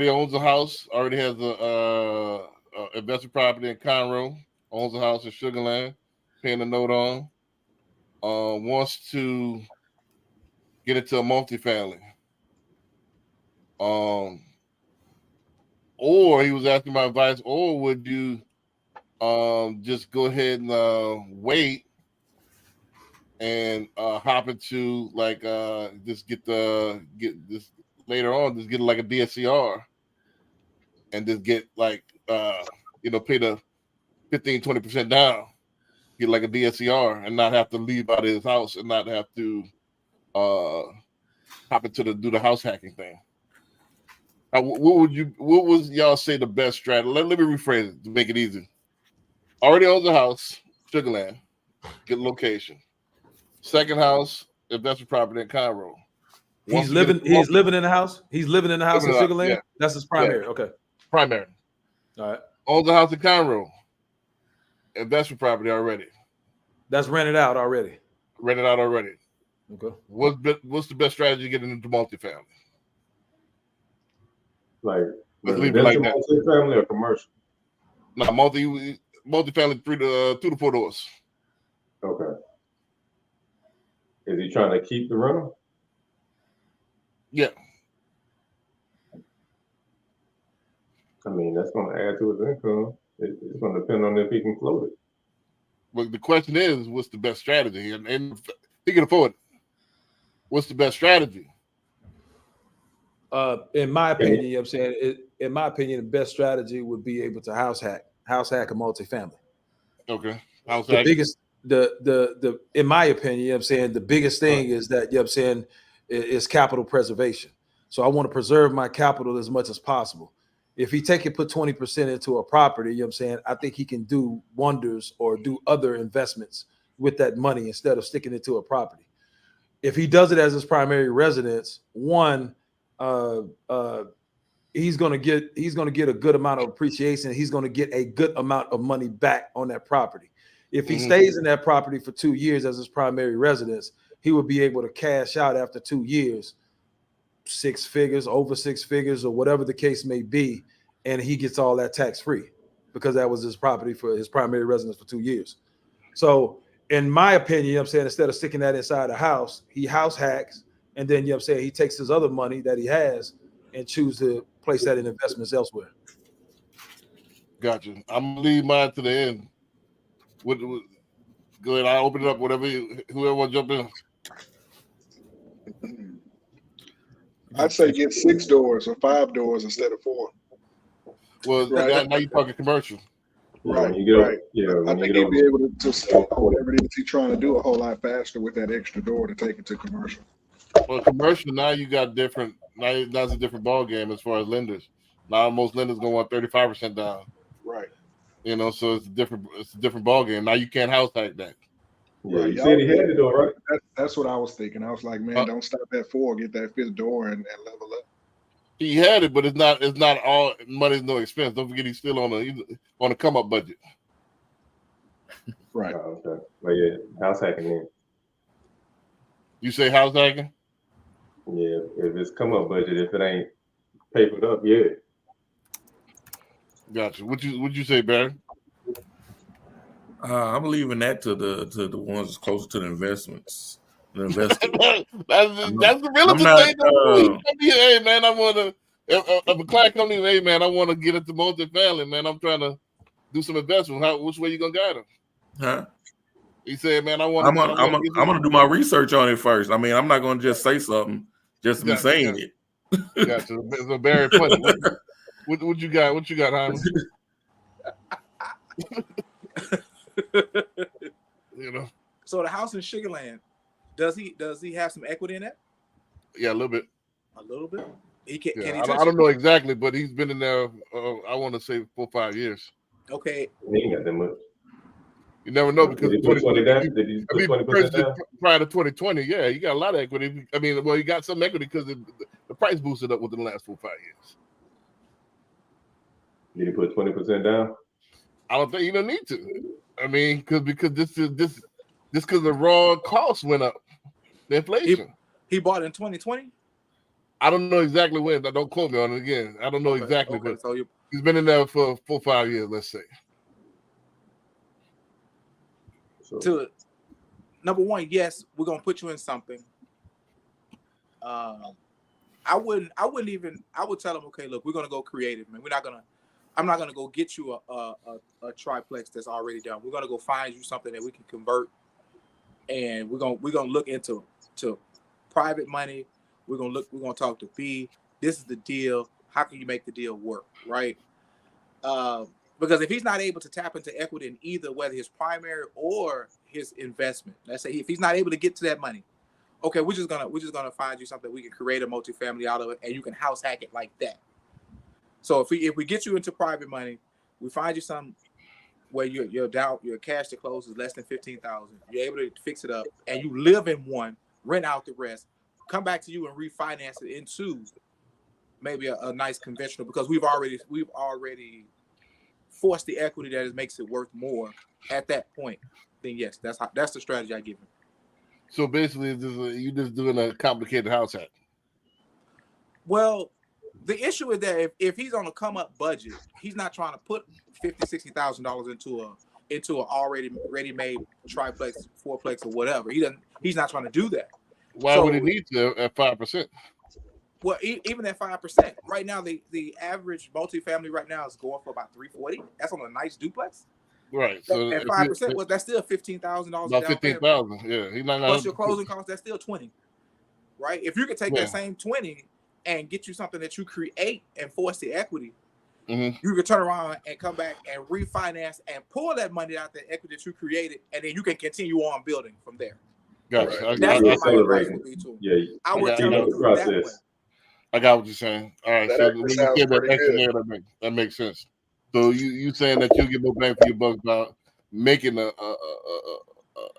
owns a house, already has a investment property in Conroe, owns a house in Sugarland, paying a note on, wants to get into a multifamily. Or he was asking my advice, or would you just go ahead and wait and hop into just get this later on, just get like a DSCR and just get pay the 15-20% down, get like a DSCR and not have to leave out of his house and not have to hop into do the house hacking thing. What was y'all say the best strategy? Let me rephrase it to make it easy. Already owns a house, Sugarland, get location. Second house, investment property in Conroe. He's living in the house. He's living in the house in Sugarland. Yeah. That's his primary. Yeah. Okay. Primary. All right. Owns a house in Conroe. Investment property already. That's rented out already. Rented out already. Okay. What's the best strategy getting into multifamily? Like let's leave it like that. Multifamily or commercial? No, multifamily 2 to 4 doors. Okay. Is he trying to keep the rental? Yeah. I mean, that's going to add to his income. It's going to depend on if he can float it. But the question is, what's the best strategy? And he can afford it. What's the best strategy? In my opinion, you know what I'm saying? In my opinion, the best strategy would be able to house hack a multifamily. Okay. The biggest, in my opinion, you know what I'm saying, the biggest thing is that, you know what I'm saying, is capital preservation. So I want to preserve my capital as much as possible. If he put 20% into a property, you know what I'm saying, I think he can do wonders or do other investments with that money instead of sticking it to a property. If he does it as his primary residence, one, he's going to get a good amount of appreciation. He's going to get a good amount of money back on that property. If he stays in that property for 2 years as his primary residence, he would be able to cash out after 2 years, 6 figures, over 6 figures, or whatever the case may be, and he gets all that tax free because that was his property for his primary residence for 2 years. So, in my opinion, you know what I'm saying, instead of sticking that inside the house, he house hacks, and then, you know what I'm saying, he takes his other money that he has and choose to place that in investments elsewhere. Gotcha. I'm gonna leave mine to the end. Go ahead. I'll open it up. Whoever wants to jump in. I'd say get 6 doors or 5 doors instead of 4. Well, right. Now you're talking commercial. Right. Right. I think he'd be able to start whatever it is he's trying to do a whole lot faster with that extra door to take it to commercial. Well, commercial now you got different. Now that's a different ball game as far as lenders. Now most lenders going want 35% down. Right. So it's a different ball game. Now you can't house hack that. Yeah, right. You said he had the door, right? That's what I was thinking. I was like, man, don't stop at 4, get that 5th door and level up. He had it, but it's not all money's no expense. Don't forget he's still on a come up budget. Right. Oh, okay. Well, yeah, house hacking then. You say house hacking? Yeah, if it's come up budget, if it ain't papered up, yeah. Gotcha. What you say, Barry? I'm leaving that to the ones that's closer to the investments. The investors. that's the realtor not, thing. Though. Hey man, I want to. If a client comes to me, hey man, I want to get into multifamily, man. I'm trying to do some investment. Which way you gonna guide him? Huh? He said, man, I'm gonna do my research on it first. I mean, I'm not gonna just say something just to be saying it. Gotcha. So very funny. What you got? What you got, Hyman? You know. So the house in Sugarland, does he have some equity in it? Yeah, a little bit. A little bit. Can he I touch don't know exactly, but he's been in there. I want to say 4 or 5 years. Okay. He ain't got that much. You never know because Did he put 20 down? Did he put 20% down? Prior to 2020, yeah, you got a lot of equity. I mean, well, you got some equity because the price boosted up within the last 4 or 5 years. Did he put 20% down? I don't think you don't need to. I mean, because this because the raw costs went up, the inflation. He bought in 2020. I don't know exactly when. Don't quote me on it again. I don't know exactly, but so he's been in there for 4 or 5 years, let's say. To number one, yes, we're gonna put you in something. I would tell him, okay, look, we're gonna go creative, man. I'm not gonna go get you a triplex that's already done. We're gonna go find you something that we can convert, and we're gonna look into private money. We're gonna talk to B. This is the deal. How can you make the deal work, right? Because if he's not able to tap into equity in either, whether his primary or his investment, let's say if he's not able to get to that money, okay, we're just gonna find you something we can create a multifamily out of it, and you can house hack it like that. So if we get you into private money, we find you something where your cash to close is less than $15,000. You're able to fix it up, and you live in one, rent out the rest, come back to you and refinance it into maybe a nice conventional, because we've already forced the equity that it makes it worth more at that point. Then yes, that's the strategy I give him. So basically, you just doing a complicated house hack. Well, the issue is that if he's on a come up budget, he's not trying to put $50,000-$60,000 into an already ready-made triplex, fourplex, or whatever. He's not trying to do that. Why would he need to at 5%? Well, even at 5%, right now the average multifamily right now is going for about $340. That's on a nice duplex. Right. So at 5%, well, that's still $15,000. About 15,000. Yeah. He's not plus your closing costs. That's still 20. Right. If you could take that same 20 and get you something that you create and force the equity, you can turn around and come back and refinance and pull that money out, the equity that you created, and then you can continue on building from there. Gotcha. Right. That's what my advice would be to him. Yeah. I would tell him to do it that way. I got what you're saying. All right. That So actually when you sounds say that pretty extra good. layer, that makes sense. So you saying that you'll get more bang for your buck about making a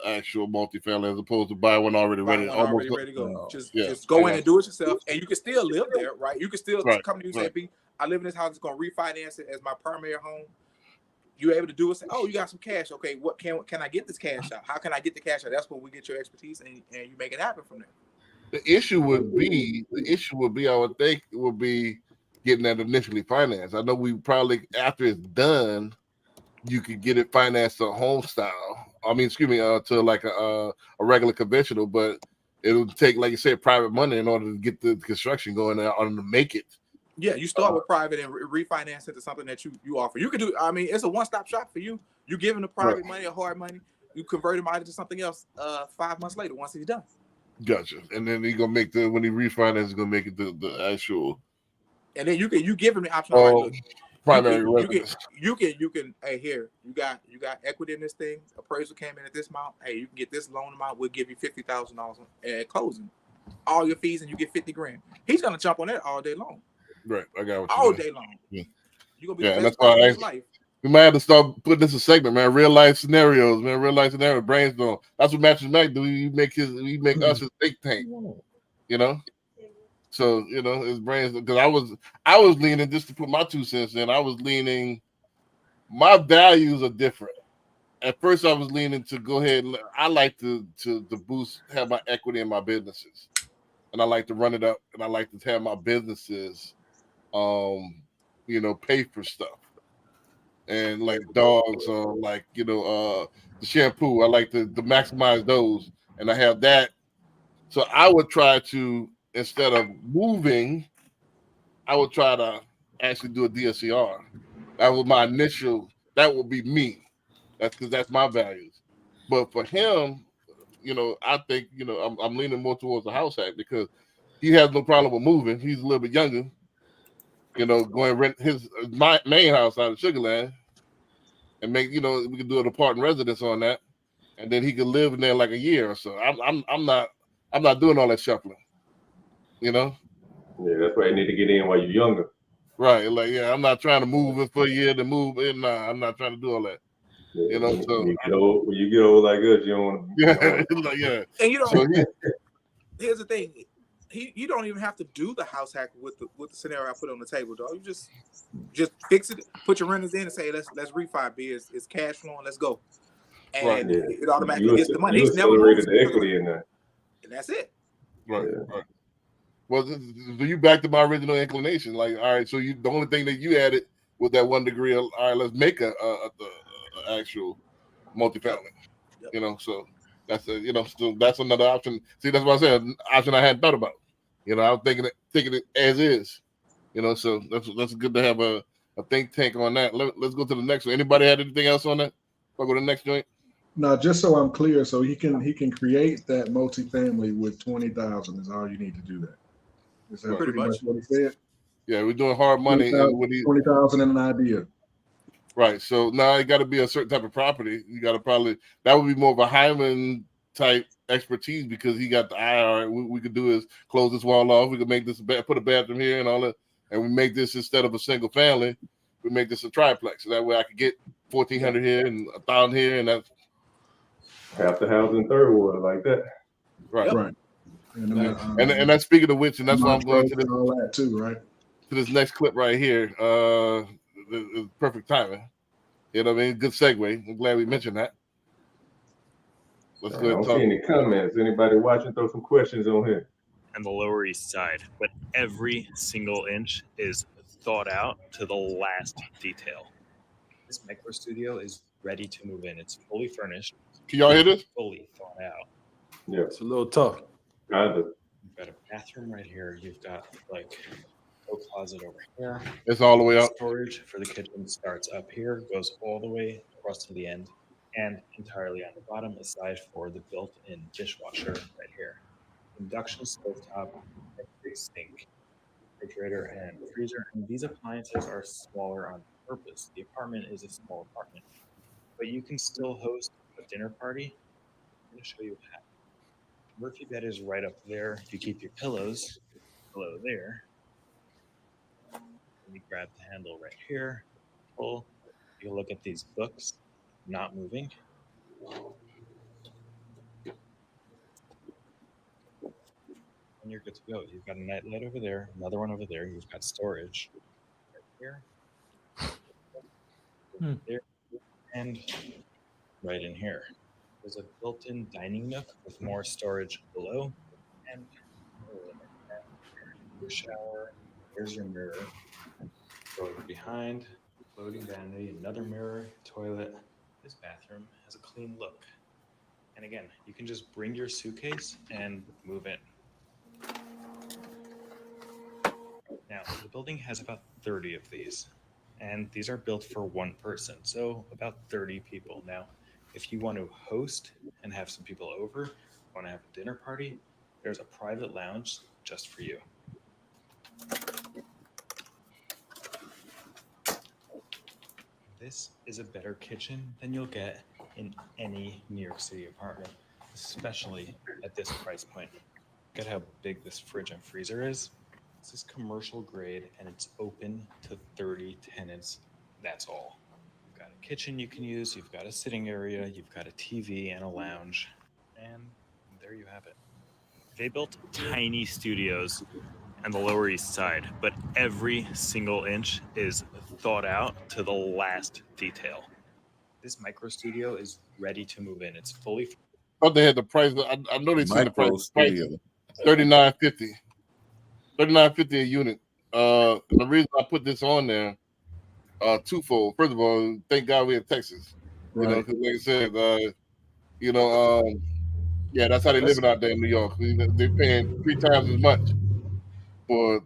actual multifamily as opposed to buy one already ready, almost ready to go. Just just go in and do it yourself, and you can still live there, right? You can still come to you and say, right. "B, I live in this house. It's gonna refinance it as my primary home." You're able to do it. Say, "Oh, you got some cash. Okay, what can I get this cash out? How can I get the cash out?" That's where we get your expertise, and you make it happen from there. The issue would be, I would think, would be getting that initially financed. I know we probably, after it's done, you could get it financed to home style. I mean, to like a regular conventional, but it would take, like you said, private money in order to get the construction going there, to make it. Yeah, you start with private and refinance it to something that you offer. You could do. I mean, it's a one-stop shop for you. You give him the private money or hard money. You convert him out into something else 5 months later once he's done. Gotcha. And then he's gonna make when he refinances, he's gonna make it the actual. And then you give him the option. All right, look, primary residence. You can. Hey, here you got equity in this thing. Appraisal came in at this amount. Hey, you can get this loan amount. We'll give you $50,000 at closing. All your fees, and you get $50,000. He's gonna jump on that all day long. Right, I got what all day long. Yeah, you're gonna be the best part of his life. We might have to start putting this in a segment, man. Real life scenarios, man. Real life scenario brainstorm. That's what Matthew Knight do. We make us his think tank. You know. So his brains. Because I was leaning, just to put my 2 cents in. I was leaning. My values are different. At first, I was leaning to go ahead and I like to have my equity in my businesses, and I like to run it up, and I like to have my businesses, pay for stuff. and like dogs or like the shampoo. I like to maximize those, and I have that. So I would try to, instead of moving, I would try to actually do a DSCR. That was my initial. That would be me. That's because that's my values. But for him, I think I'm leaning more towards the house hack because he has no problem with moving. He's a little bit younger. Going rent his my main house out of Sugarland and make we could do an apartment residence on that, and then he could live in there like a year or so. I'm not doing all that shuffling. Yeah, that's why you need to get in while you're younger. Right, like I'm not trying to move in for a year to move in. Nah, I'm not trying to do all that. Yeah, So when you get old like us, you don't want to. Yeah. And you know, So here's the thing: you don't even have to do the house hack with the scenario I put on the table, dog. You just fix it, put your renters in, and say let's refi. It's cash flowing. Let's go, and it automatically gets the money. You He's never accelerated the equity in that, and that's it. Right. Well, so you back to my original inclination. Like, all right, so the only thing that you added was that 1 degree of, all right, let's make a actual multifamily. Yep. So that's so that's another option. See, that's what I said, an option I hadn't thought about. I was thinking it as is. So that's good to have a think tank on that. Let's go to the next one. Anybody had anything else on that? I'll go to the next joint. No, just so I'm clear, so he can create that multifamily with 20,000 is all you need to do that. Is that pretty much what he said? Yeah, we're doing hard money. 20,000 and an idea. Right. So now it got to be a certain type of property. You got to that would be more of a Hyman type expertise because he got the IR. We could do is close this wall off. We could make this put a bathroom here and all that, and we make this instead of a single family, we make this a triplex. So that way I could get 1,400 here and 1,000 here, and that's half the house in third ward like that. Right. Right. And that's speaking of which, and that's why I'm going to all that too, right? To this next clip right here. Perfect timing. You know what I mean? Good segue. I'm glad we mentioned that. Let's go ahead I and don't talk. see any comments. Anybody watching? Throw some questions on here. And the Lower East Side, but every single inch is thought out to the last detail. This micro studio is ready to move in. It's fully furnished. Can y'all hear this? Fully thought out. Yeah, It's a little tough. Kind of. You've got a bathroom right here. You've got like a closet over here. It's all the way up. Storage for the kitchen starts up here, goes all the way across to the end, and entirely on the bottom, aside for the built-in dishwasher right here. Induction stovetop, big sink, refrigerator, and freezer. And these appliances are smaller on purpose. The apartment is a small apartment, but you can still host a dinner party. I'm going to show you how. Murphy bed is right up there. You keep your pillows below there. And you grab the handle right here. Pull. You look at these books, not moving. And you're good to go. You've got a nightlight over there, another one over there. You've got storage right here, there, and right in here. There's a built-in dining nook with more storage below, and your shower. Here's your mirror. Go over behind, loading vanity, another mirror, toilet. This bathroom has a clean look. And again, you can just bring your suitcase and move in. Now, the building has about 30 of these, and these are built for one person, so about 30 people. Now, if you want to host and have some people over, want to have a dinner party, there's a private lounge just for you. This is a better kitchen than you'll get in any New York City apartment, especially at this price point. Look at how big this fridge and freezer is. This is commercial grade and it's open to 30 tenants. That's all. You've got a kitchen you can use, you've got a sitting area, you've got a TV and a lounge, and there you have it. They built tiny studios on the Lower East Side, but every single inch is thought out to the last detail. This micro studio is ready to move in. It's fully. Oh, they had the price. I know they seen the price. Studio. $39.50 a unit. The reason I put this on there twofold. First of all, thank God we're in Texas. You know, Right. because like I said, you know, yeah, that's how they living out there in New York. They're paying 3 times as much for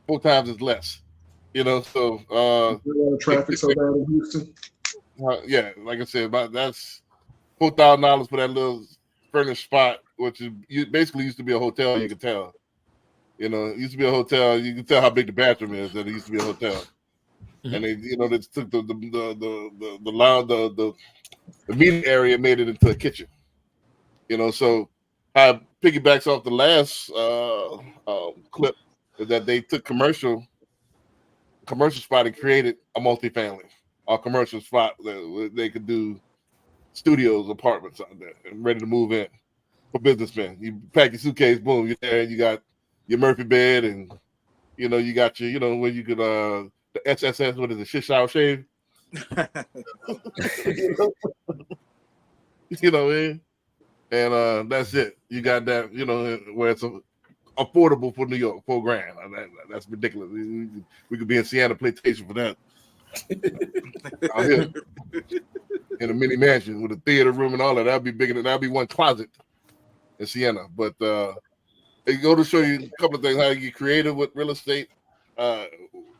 4 times as less. You know, so Traffic so bad in Houston. yeah, like I said, about that's $4,000 for that little furnished spot, which is basically used to be a hotel. You can tell. You know, it used to be a hotel. You can tell how big the bathroom is. That it used to be a hotel. And they, you know, they took the meeting area, made it into a kitchen. You know, so how it piggybacks off the last clip is that they took commercial spot and created a multifamily or commercial spot that they could do studios, apartments out there, and ready to move in for businessmen. You pack your suitcase, boom, you're there. You got your Murphy bed, and you know you got your, you know, where you could the SSS, what is it, shit shower shave. You know what I mean? And that's it. You got that, you know, where it's affordable for New York, $4,000. That's ridiculous. We could be in Sienna PlayStation for that. Out here in a mini mansion with a theater room and all that. That'd be bigger than that'd be one closet in Sienna. But it go to show you a couple of things, how you get creative with real estate,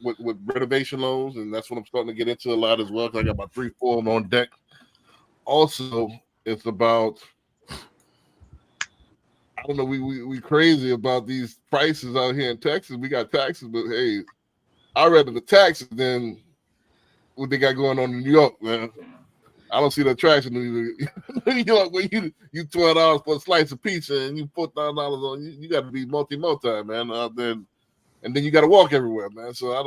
with renovation loans, and that's what I'm starting to get into a lot as well. 'Cause I got about 3-4 of them on deck. Also, it's about, I don't know, we crazy about these prices out here in Texas. We got taxes, but hey, I'd rather the taxes than what they got going on in New York, man. I don't see the attraction in New York when you $12 for a slice of pizza and you $4,000 on you got to be multi man out there, and then you got to walk everywhere, man. So I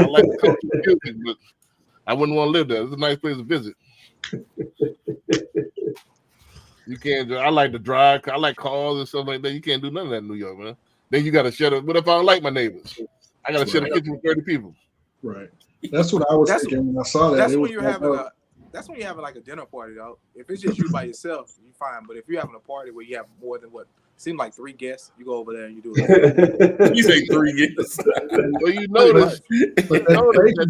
like the country music, but I wouldn't want to live there. It's a nice place to visit. You can't. I like to drive. I like cars and stuff like that. You can't do none of that in New York, man. Then you got to shut up. What if I don't like my neighbors? I got to share a kitchen with 30 people. Right. That's what I was thinking when I saw that. That's It when was you're like, having that's when you're having like a dinner party, though. If it's just you by yourself, you're fine. But if you're having a party where you have more than seems like 3 guests, you go over there and you do it. You say 3 guests. Well, you notice that they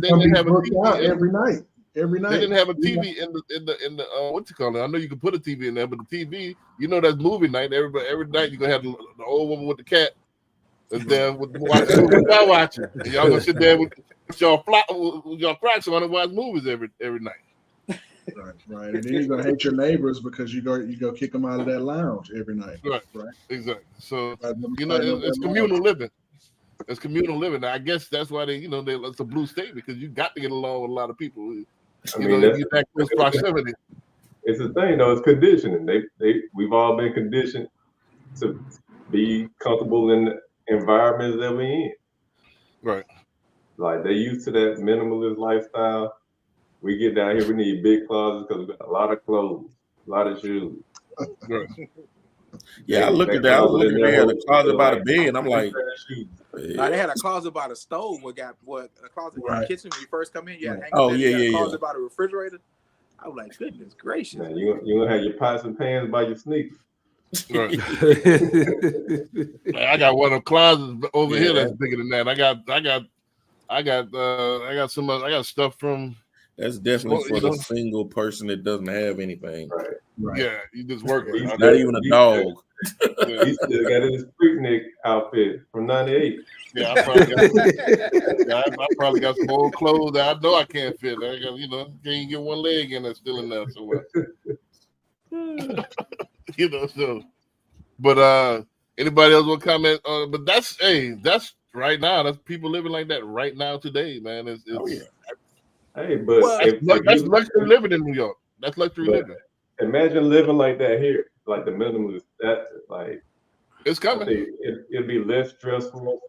didn't have a TV every night. Every night they didn't have a TV in the what you call it? I know you can put a TV in there, but the TV, you know, that's movie night. Every night you're gonna have the old woman with the cat and then watching what y'all watching. And y'all gonna sit there with y'all frocks on and watch movies every night. Right. And then you're gonna hate your neighbors because you go kick them out of that lounge every night. Right. Exactly. So you know, it's communal living. It's communal living. I guess that's why it's a blue state, because you got to get along with a lot of people. You get that close proximity. It's the thing, though. It's conditioning. We've all been conditioned to be comfortable in the environments that we're in. Right. Like, they used to that minimalist lifestyle. We get down here, we need big closets because we got a lot of clothes, a lot of shoes. Right. Yeah, I looked at that. I was looking there in the closet by the bed. I'm like, they had a closet by the stove. A closet in the kitchen when you first come in. You had a closet by the refrigerator. I was like, goodness gracious. Man, you gonna have your pots and pans by your sneakers. Right. I got one of the closets over here that's bigger than that. I got stuff from. That's definitely for the single person that doesn't have anything. Right. Yeah, you just working. Not even a dog. He still got his Freaknik outfit from '98. Yeah, I probably got some old clothes that I know I can't fit. I got, can't get one leg in that's still in there somewhere. So. But anybody else want to comment on it? But that's right now. That's people living like that right now today, man. It's Hey, but that's luxury living in New York. That's luxury living. Imagine living like that here, like the minimalist. That's like it's coming. It'll be less stressful.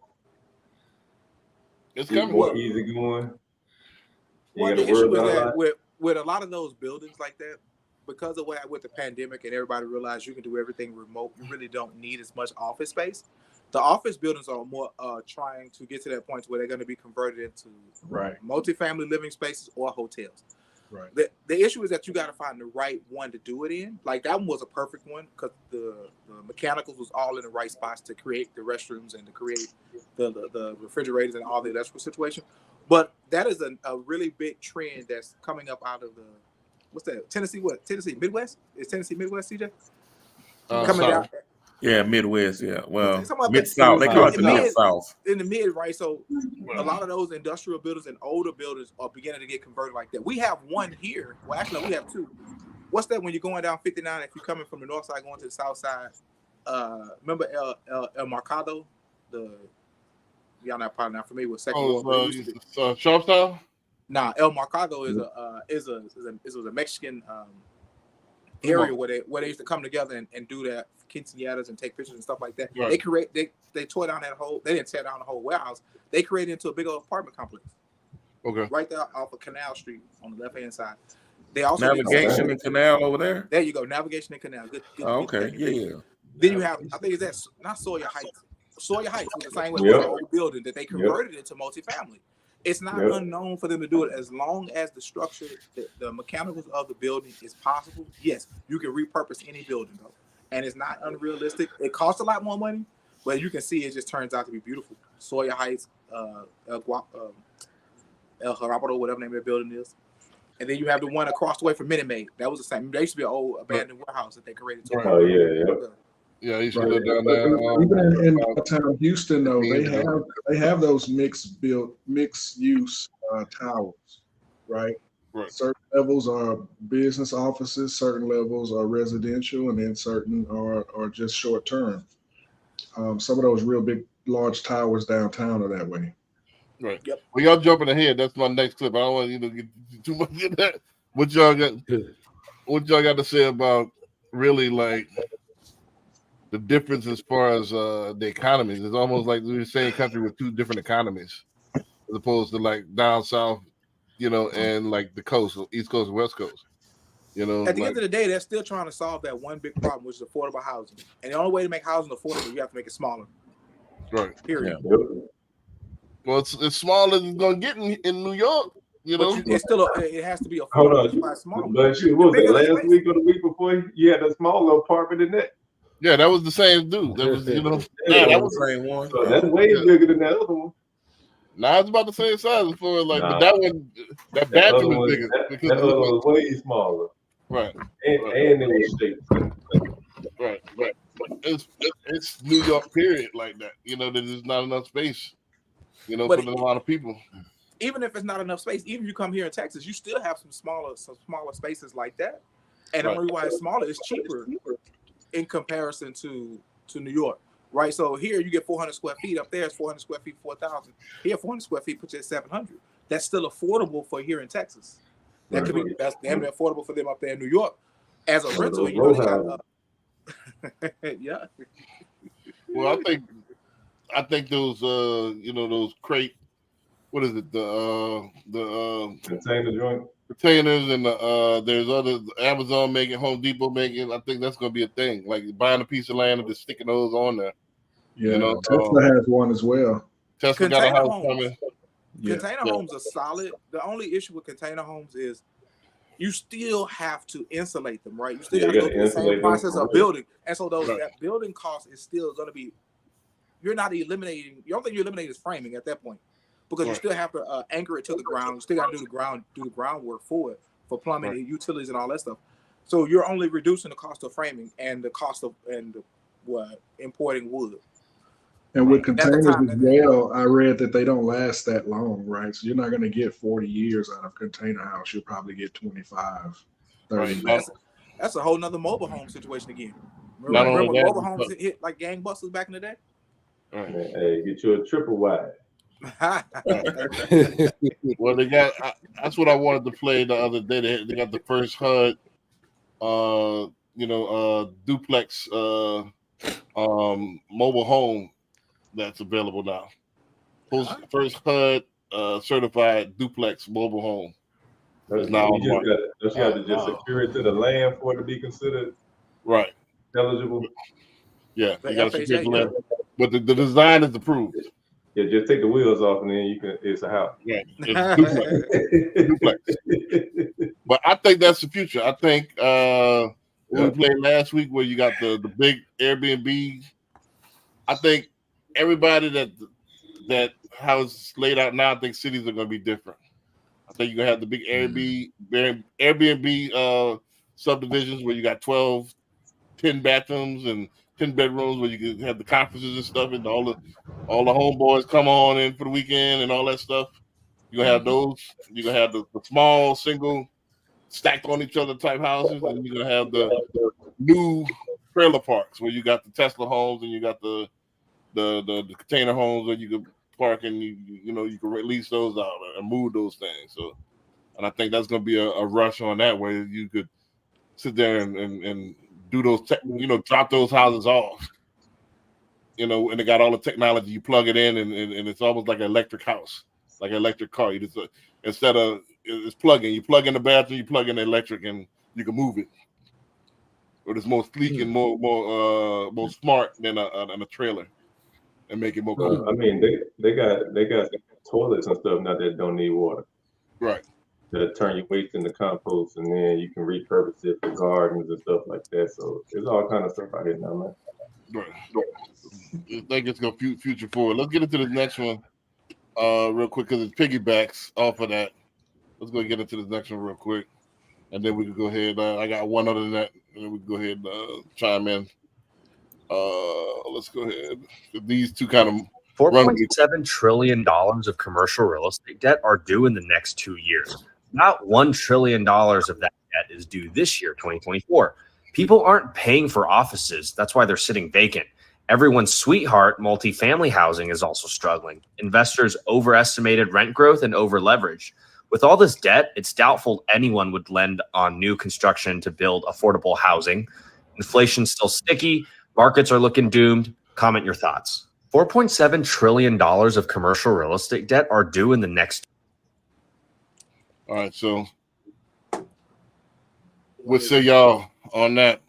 It's coming. More easygoing. Well, the issue is that with a lot of those buildings like that, because of with the pandemic and everybody realized you can do everything remote, you really don't need as much office space. The office buildings are more trying to get to that point where they're going to be converted into multifamily living spaces or hotels. Right. The issue is that you got to find the right one to do it in. Like that one was a perfect one because the mechanicals was all in the right spots to create the restrooms and to create the refrigerators and all the electrical situation. But that is a really big trend that's coming up out of the what's that? Tennessee? What? Tennessee Midwest? Is Tennessee Midwest, CJ? Coming sorry. down. Yeah, Midwest. Yeah, well, Some of Mid it- South. They call it the Mid- Mid South. in the mid, right? So a lot of those industrial buildings and older buildings are beginning to get converted like that. We have one here. Well, actually, no, we have two. What's that when you're going down 59? If you're coming from the north side going to the south side, remember El Mercado? Y'all not probably not familiar with Second World War. Sharpstown? Nah, El Mercado is a Mexican area where they used to come together and do that quinceañeras and take pictures and stuff like that. Right. They tore down that whole. They didn't tear down the whole warehouse. They created into a big old apartment complex. Okay. Right there off of Canal Street on the left hand side. They also Navigation and Canal over there. There you go, Navigation and Canal. Good. Okay, yeah. Then you have, I think it's not Sawyer Heights. Sawyer Heights was the same way. It was an old building that they converted into multifamily. It's not unknown for them to do it as long as the structure, the mechanicals of the building is possible. Yes, you can repurpose any building though, and it's not unrealistic. It costs a lot more money, but you can see it just turns out to be beautiful. Sawyer Heights, El Jarabo, whatever the name of the building is. And then you have the one across the way from Minute Maid. That was the same. There used to be an old abandoned warehouse that they created. Oh yeah. Yeah, I used to live down there. Even in downtown Houston, though, they have those mixed use towers, right? Right. Certain levels are business offices, certain levels are residential, and then certain are just short term. Some of those real big, large towers downtown are that way. Right. Yep. Well, y'all jumping ahead. That's my next clip. I don't want you to get too much in that. What y'all got to say about really like the difference as far as the economies? It's almost like we're the same country with two different economies, as opposed to like down south, and like the coast, East Coast and West Coast. At the end of the day, they're still trying to solve that one big problem, which is affordable housing. And the only way to make housing affordable, you have to make it smaller. Right. Period. Yeah. Well, it's smaller than it's gonna get in New York. It's still it has to be affordable. Hold on. Small. But shoot, what was it last week or the week before? You had a small little apartment in that. Yeah, that was the same dude. That was, that was the same one. So that's way bigger than that other one. Nah, it's about the same size for but that one, that bathroom was bigger. That other one was way smaller. Right. And it was shaped. Right. But it's New York period like that. There's not enough space. For a lot of people. Even if it's not enough space, even if you come here in Texas, you still have some smaller spaces like that. And the only reason why it's smaller is cheaper in comparison to New York. Right. So here you get 400 square feet. Up there it's 400 square feet, 4,000. Here 400 square feet puts you at 700. That's still affordable for here in Texas. That could be that's damn affordable for them up there in New York. As a rental, they got yeah. Well, I think those those crate, what is it, the container joint containers, and there's other Amazon making, Home Depot making. I think that's gonna be a thing, like buying a piece of land and just sticking those on there. Yeah, Tesla has one as well. Tesla got a house coming. Container homes are solid. The only issue with container homes is you still have to insulate them, right? You still got to go through the same process of building, and so that building cost is still going to be. You're not eliminating. The only thing you eliminate is framing at that point, because you still have to anchor it to the ground. You still got to do the groundwork for it, for plumbing and utilities and all that stuff. So you're only reducing the cost of framing and the cost of importing wood. And with containers as well, I read that they don't last that long, right? So you're not going to get 40 years out of container house. You'll probably get 25, 30 years. That's a whole nother mobile home situation again. Remember mobile homes hit like gangbusters back in the day? Hey, get you a triple wide. Well, they got. That's what I wanted to play the other day. They got the first HUD, duplex, mobile home that's available now. First HUD certified duplex mobile home. That's now on the market. You have to just secure it to the land for it to be considered eligible. Yeah, you got to secure the land, but the design is approved. Yeah, just take the wheels off and then it's a house. Yeah, it's duplex. But I think that's the future. I think we played last week where you got the big Airbnb. I think everybody that that how it's laid out now, I think cities are going to be different. I think you're going to have the big Airbnb subdivisions where you got 12, 10 bathrooms and 10 bedrooms where you can have the conferences and stuff, and all the homeboys come on in for the weekend and all that stuff. You're going to have those. You're going to have the small, single, stacked on each other type houses, and you're going to have the new trailer parks where you got the Tesla homes and you got the container homes where you can park and you can release those out and move those things. So, and I think that's going to be a rush on that way. You could sit there and do those, drop those houses off, and they got all the technology. You plug it in and it's almost like an electric house, like an electric car. You just instead of it's plugging, you plug in the bathroom, you plug in the electric, and you can move it. But it's more sleek and more smart than a trailer, and make it more cool. I mean, they got toilets and stuff now that don't need water. Right. That'll turn your waste into compost, and then you can repurpose it for gardens and stuff like that. So there's all kind of stuff out here now, man. Right. I think it's going to future forward. Let's get into the next one real quick because it piggybacks off of that. Let's go get into the next one real quick, and then we can go ahead. I got one other than that, and then we can go ahead and chime in. Let's go ahead. These two kind of $4.7 trillion of commercial real estate debt are due in the next 2 years. About $1 trillion of that debt is due this year, 2024. People aren't paying for offices. That's why they're sitting vacant. Everyone's sweetheart, multifamily housing, is also struggling. Investors overestimated rent growth and over-leveraged. With all this debt, it's doubtful anyone would lend on new construction to build affordable housing. Inflation's still sticky. Markets are looking doomed. Comment your thoughts. $4.7 trillion of commercial real estate debt are due in the next. All right, so what say y'all on that?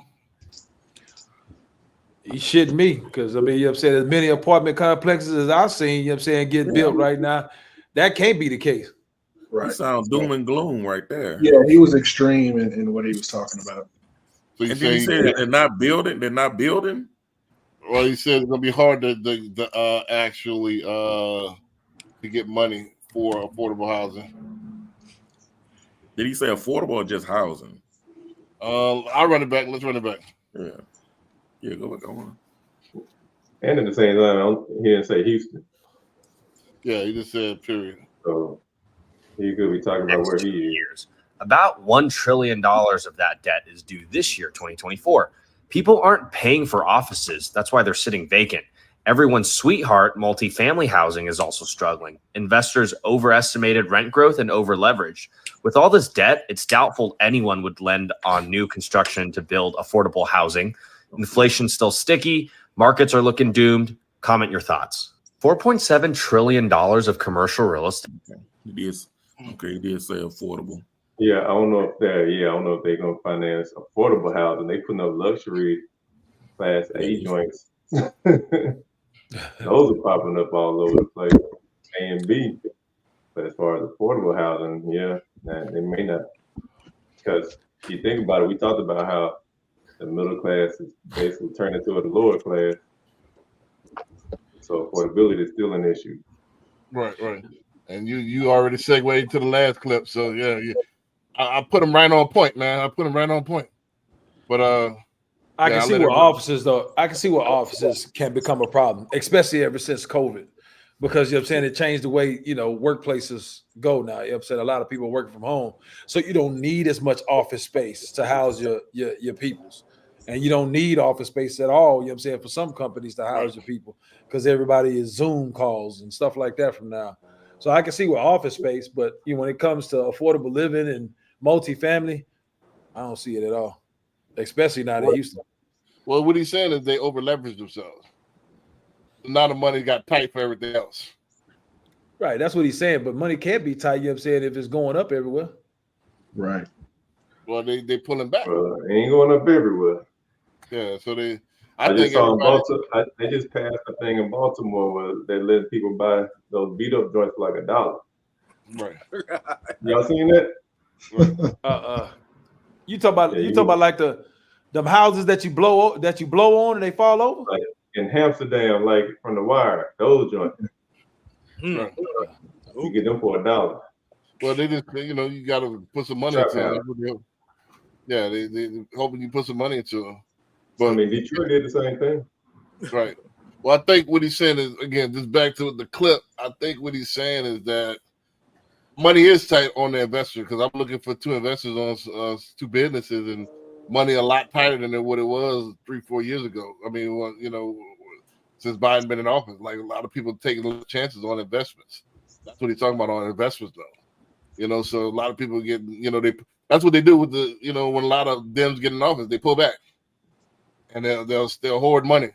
You shitting me, because I mean, as many apartment complexes as I've seen, get built right now. That can't be the case. Right. Sound doom and gloom right there. Yeah, he was extreme in what he was talking about. So and then he said they're not building. They're not building. Well, he said it's gonna be hard to actually to get money for affordable housing. Did he say affordable or just housing? I'll run it back. Let's run it back. Yeah, go on. And at the same time, he didn't say Houston. Yeah, he just said period. So he could be talking about where he is. About $1 trillion of that debt is due this year, 2024. People aren't paying for offices. That's why they're sitting vacant. Everyone's sweetheart, multifamily housing, is also struggling. Investors overestimated rent growth and over-leveraged. With all this debt, it's doubtful anyone would lend on new construction to build affordable housing. Inflation's still sticky. Markets are looking doomed. Comment your thoughts. $4.7 trillion of commercial real estate. He did say affordable. Yeah, I don't know if they're gonna finance affordable housing. They putting up luxury class A joints. Those are popping up all over the place, A and B. But as far as affordable housing, they may not. Because if you think about it, we talked about how the middle class is basically turning into the lower class. So affordability is still an issue. Right. And you already segued to the last clip, so yeah. I put him right on point, man. I put him right on point. But I can see where offices can become a problem, especially ever since COVID, because it changed the way workplaces go now. A lot of people are working from home, so you don't need as much office space to house your peoples, and you don't need office space at all. For some companies to house your people, because everybody is Zoom calls and stuff like that from now. So I can see where office space, but when it comes to affordable living and multifamily, I don't see it at all, especially not in Houston. Well, what he's saying is they over leveraged themselves. Now the money got tight for everything else. Right, that's what he's saying. But money can't be tight, if it's going up everywhere. Right. Well, they pulling back. Well, it ain't going up everywhere. Yeah, so they. I just saw in Baltimore. They just passed a thing in Baltimore where they're letting people buy those beat up joints for like $1. Right. Y'all seen that? You talk about like them houses that you blow on and they fall over. Like in Amsterdam, like from the wire, those joints. Right. You get them for $1. Well, they just you got to put some money Trap into house. them. Yeah, they hoping you put some money into them. I But mean, Detroit did the same thing. right. Well, I think what he's saying is, again, just back to the clip. I think what he's saying is that money is tight on the investor, because I'm looking for two investors on two businesses, and money a lot tighter than what it was 3-4 years ago. I mean, well, since Biden been in office, like a lot of people taking chances on investments. That's what he's talking about on investments, though. So a lot of people get, that's what they do with the, when a lot of Dems get in office, they pull back, and they'll hoard money.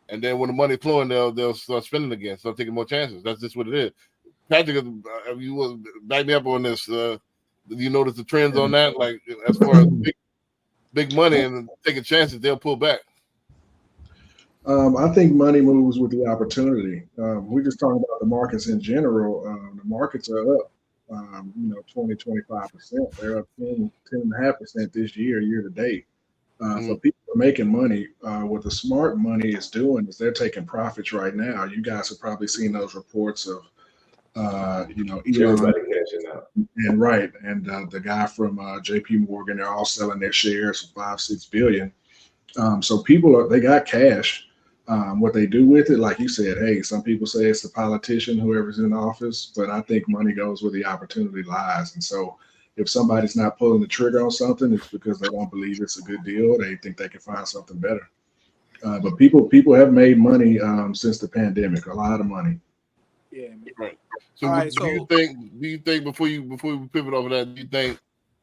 And then when the money flowing, they'll start spending again, start taking more chances. That's just what it is. Patrick, you will back me up on this. You notice the trends on that? Like, as far as big money and taking chances, they'll pull back. I think money moves with the opportunity. We're just talking about the markets in general. The markets are up, 20-25%. They're up 10.5% this year to date. So people are making money. What the smart money is doing is they're taking profits right now. You guys have probably seen those reports of, Elon, Everybody catching up. and right, and the guy from J.P. Morgan. They're all selling their shares for $5-6 billion. So people they got cash. What they do with it, like you said, hey, some people say it's the politician, whoever's in office, but I think money goes where the opportunity lies. And so if somebody's not pulling the trigger on something, it's because they don't believe it's a good deal. They think they can find something better. But people have made money since the pandemic, a lot of money. Yeah. Right. So, do you think before we pivot over that, do you think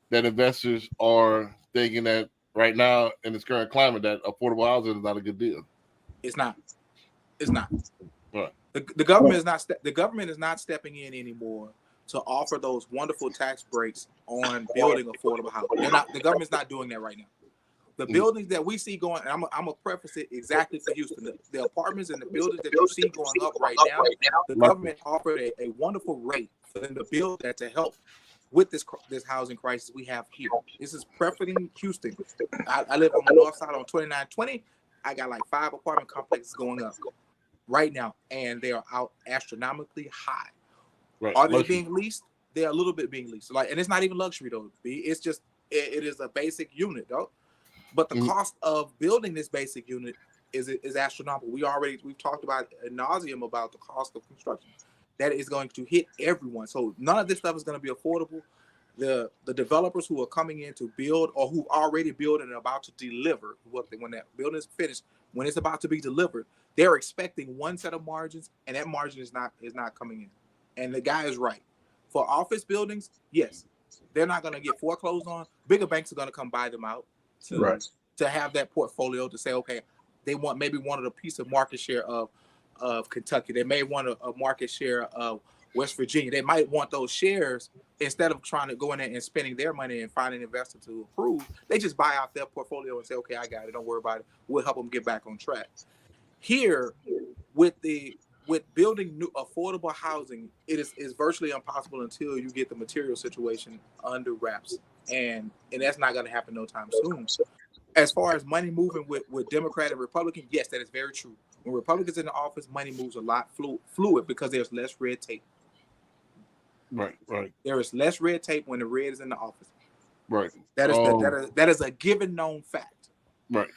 that investors are thinking that right now in this current climate that affordable housing is not a good deal? It's not. Right. The government is not. The government is not stepping in anymore to offer those wonderful tax breaks on building affordable housing. They're not. The government's not doing that right now. The buildings that we see going, and I'm gonna preface it exactly for Houston. The apartments and the buildings that you see going up right now, the government offered a wonderful rate for them to build that to help with this housing crisis we have here. This is preferring Houston. I live on the north side on 2920. I got like 5 apartment complexes going up right now, and they are out astronomically high. Right. Are they being leased? They're a little bit being leased. And it's not even luxury though. It's just it is a basic unit though. But the cost of building this basic unit is astronomical. We've talked about ad nauseum about the cost of construction. That is going to hit everyone. So none of this stuff is going to be affordable. The developers who are coming in to build, or who already build and are about to deliver, when that building is finished, when it's about to be delivered, they're expecting one set of margins, and that margin is not coming in. And the guy is right. For office buildings, yes, they're not going to get foreclosed on. Bigger banks are going to come buy them out to have that portfolio to say, okay, they maybe wanted a piece of market share of Kentucky. They may want a market share of West Virginia. They might want those shares. Instead of trying to go in there and spending their money and finding an investor to approve, they just buy out their portfolio and say, okay, I got it. Don't worry about it. We'll help them get back on track. Here, with building new affordable housing, it is virtually impossible until you get the material situation under wraps. And that's not going to happen no time soon. As far as money moving with Democrat and Republican, yes, that is very true. When Republicans in the office, money moves a lot fluid because there's less red tape. Right. There is less red tape when the red is in the office. Right. That is a given known fact. Right.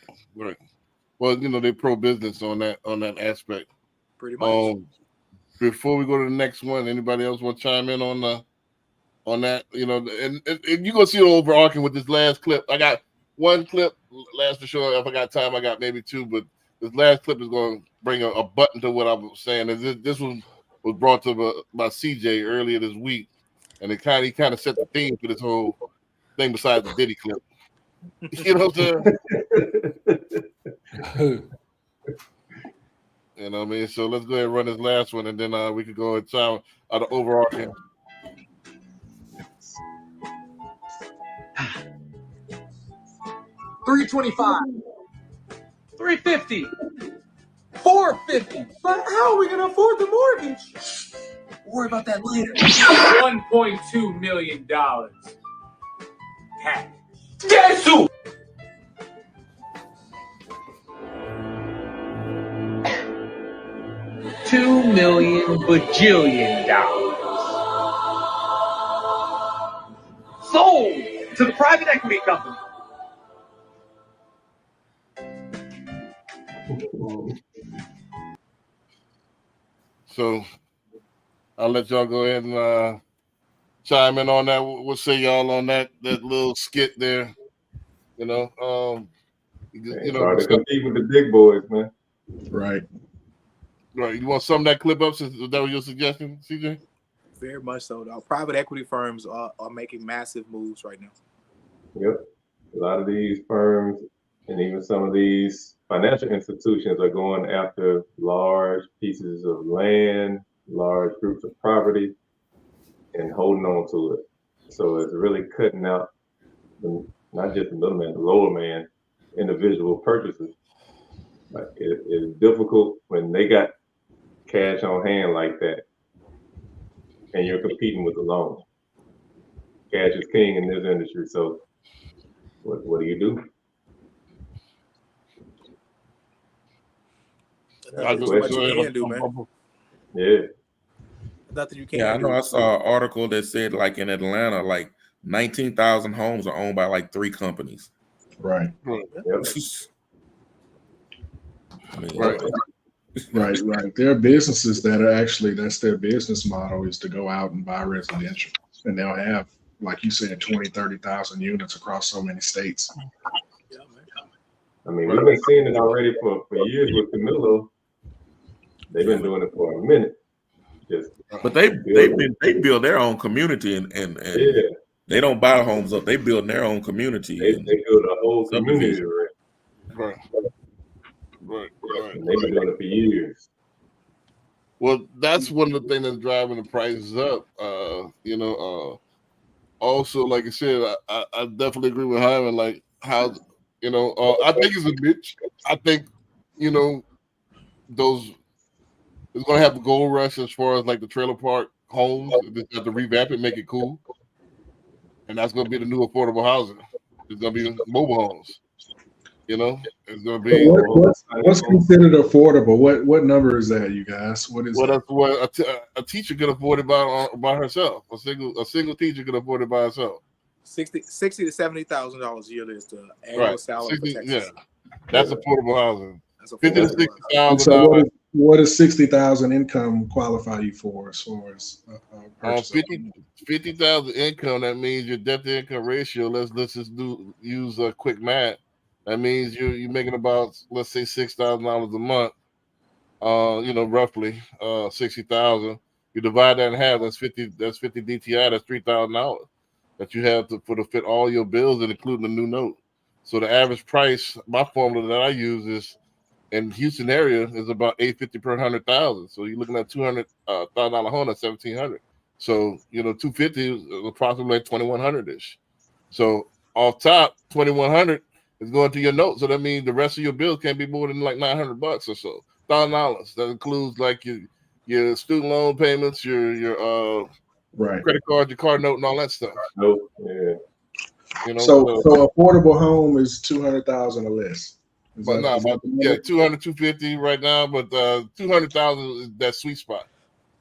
Well, they're pro business on that aspect. Pretty much. Before we go to the next one, anybody else want to chime in on that? And you're gonna see the overarching with this last clip. I got one clip last for sure. If I got time, I got maybe 2, but this last clip is going to bring a button to what I was saying. This was brought to by CJ earlier this week, and he kind of set the theme for this whole thing besides the Diddy clip. You know what I'm saying? You know what I mean? So let's go ahead and run this last one, and then we could go and time the overarching. $325, $350, $450. But how are we gonna afford the mortgage? We'll worry about that later. $1.2 million. Cash. Guess who? million bajillion dollars. Sold to the private equity company. So I'll let y'all go ahead and chime in on that. We'll say y'all on that little skit there. You know, It's hard to compete with the big boys, man. Right. Right. You want to sum that clip up? Since that was your suggestion, CJ? Very much so. Private equity firms are making massive moves right now. Yep. A lot of these firms and even some of these financial institutions are going after large pieces of land, large groups of property, and holding on to it. So it's really cutting out not just the middleman, the lower man, individual purchases. Like it's difficult when they got cash on hand like that, and you're competing with the loan. Cash is king in this industry, so what do you do? Nothing too much you can do, man. Yeah. Nothing you can Yeah, I know. do. I saw an article that said like in Atlanta, like 19,000 homes are owned by like 3 companies. Right. Yep. I mean, Right. Right. There are businesses that are actually, that's their business model, is to go out and buy residential. And they'll have, like you said, 20, 30,000 units across so many states. I mean, we've been seeing it already for years with Camilo. They've been doing it for a minute. But they build their own community and yeah. They don't buy the homes up. They build their own community. They build a whole community. Right. And they've been doing it for years. Well, that's one of the things that's driving the prices up. Also, like I said, I definitely agree with Hyman. Like how, I think it's a bitch. I think, those it's gonna have a gold rush as far as like the trailer park homes. They have to revamp it, make it cool, and that's gonna be the new affordable housing. It's gonna be mobile homes. It's gonna be. What's considered affordable? What number is that, you guys? What is? Well, that's what a teacher can afford it by herself. A single teacher can afford it by herself. $60,000 to $70,000 yearly is the annual salary for Texas. Yeah, that's affordable housing. That's $50,000 to $60,000. So what does 60,000 income qualify you for as far as purchase? 50,000 income. That means your debt to income ratio. Let's just use a quick math. That means you're making about, let's say, $6,000 a month. Roughly 60,000. You divide that in half. That's 50. That's 50 DTI. That's $3,000 that you have to fit all your bills, and including the new note. So the average price, my formula that I use is in Houston area is about $850 per 100,000. So you're looking at $200,000 home at $1,700. So 250 is approximately like 2,100 ish. So off top, 2,100 is going to your note. So that means the rest of your bills can't be more than like $900 or so. $1,000. That includes like your student loan payments, your credit card, your car note, and all that stuff. Nope. Yeah. So affordable home is 200,000 or less. But 200, 250 right now, but 200,000 is that sweet spot.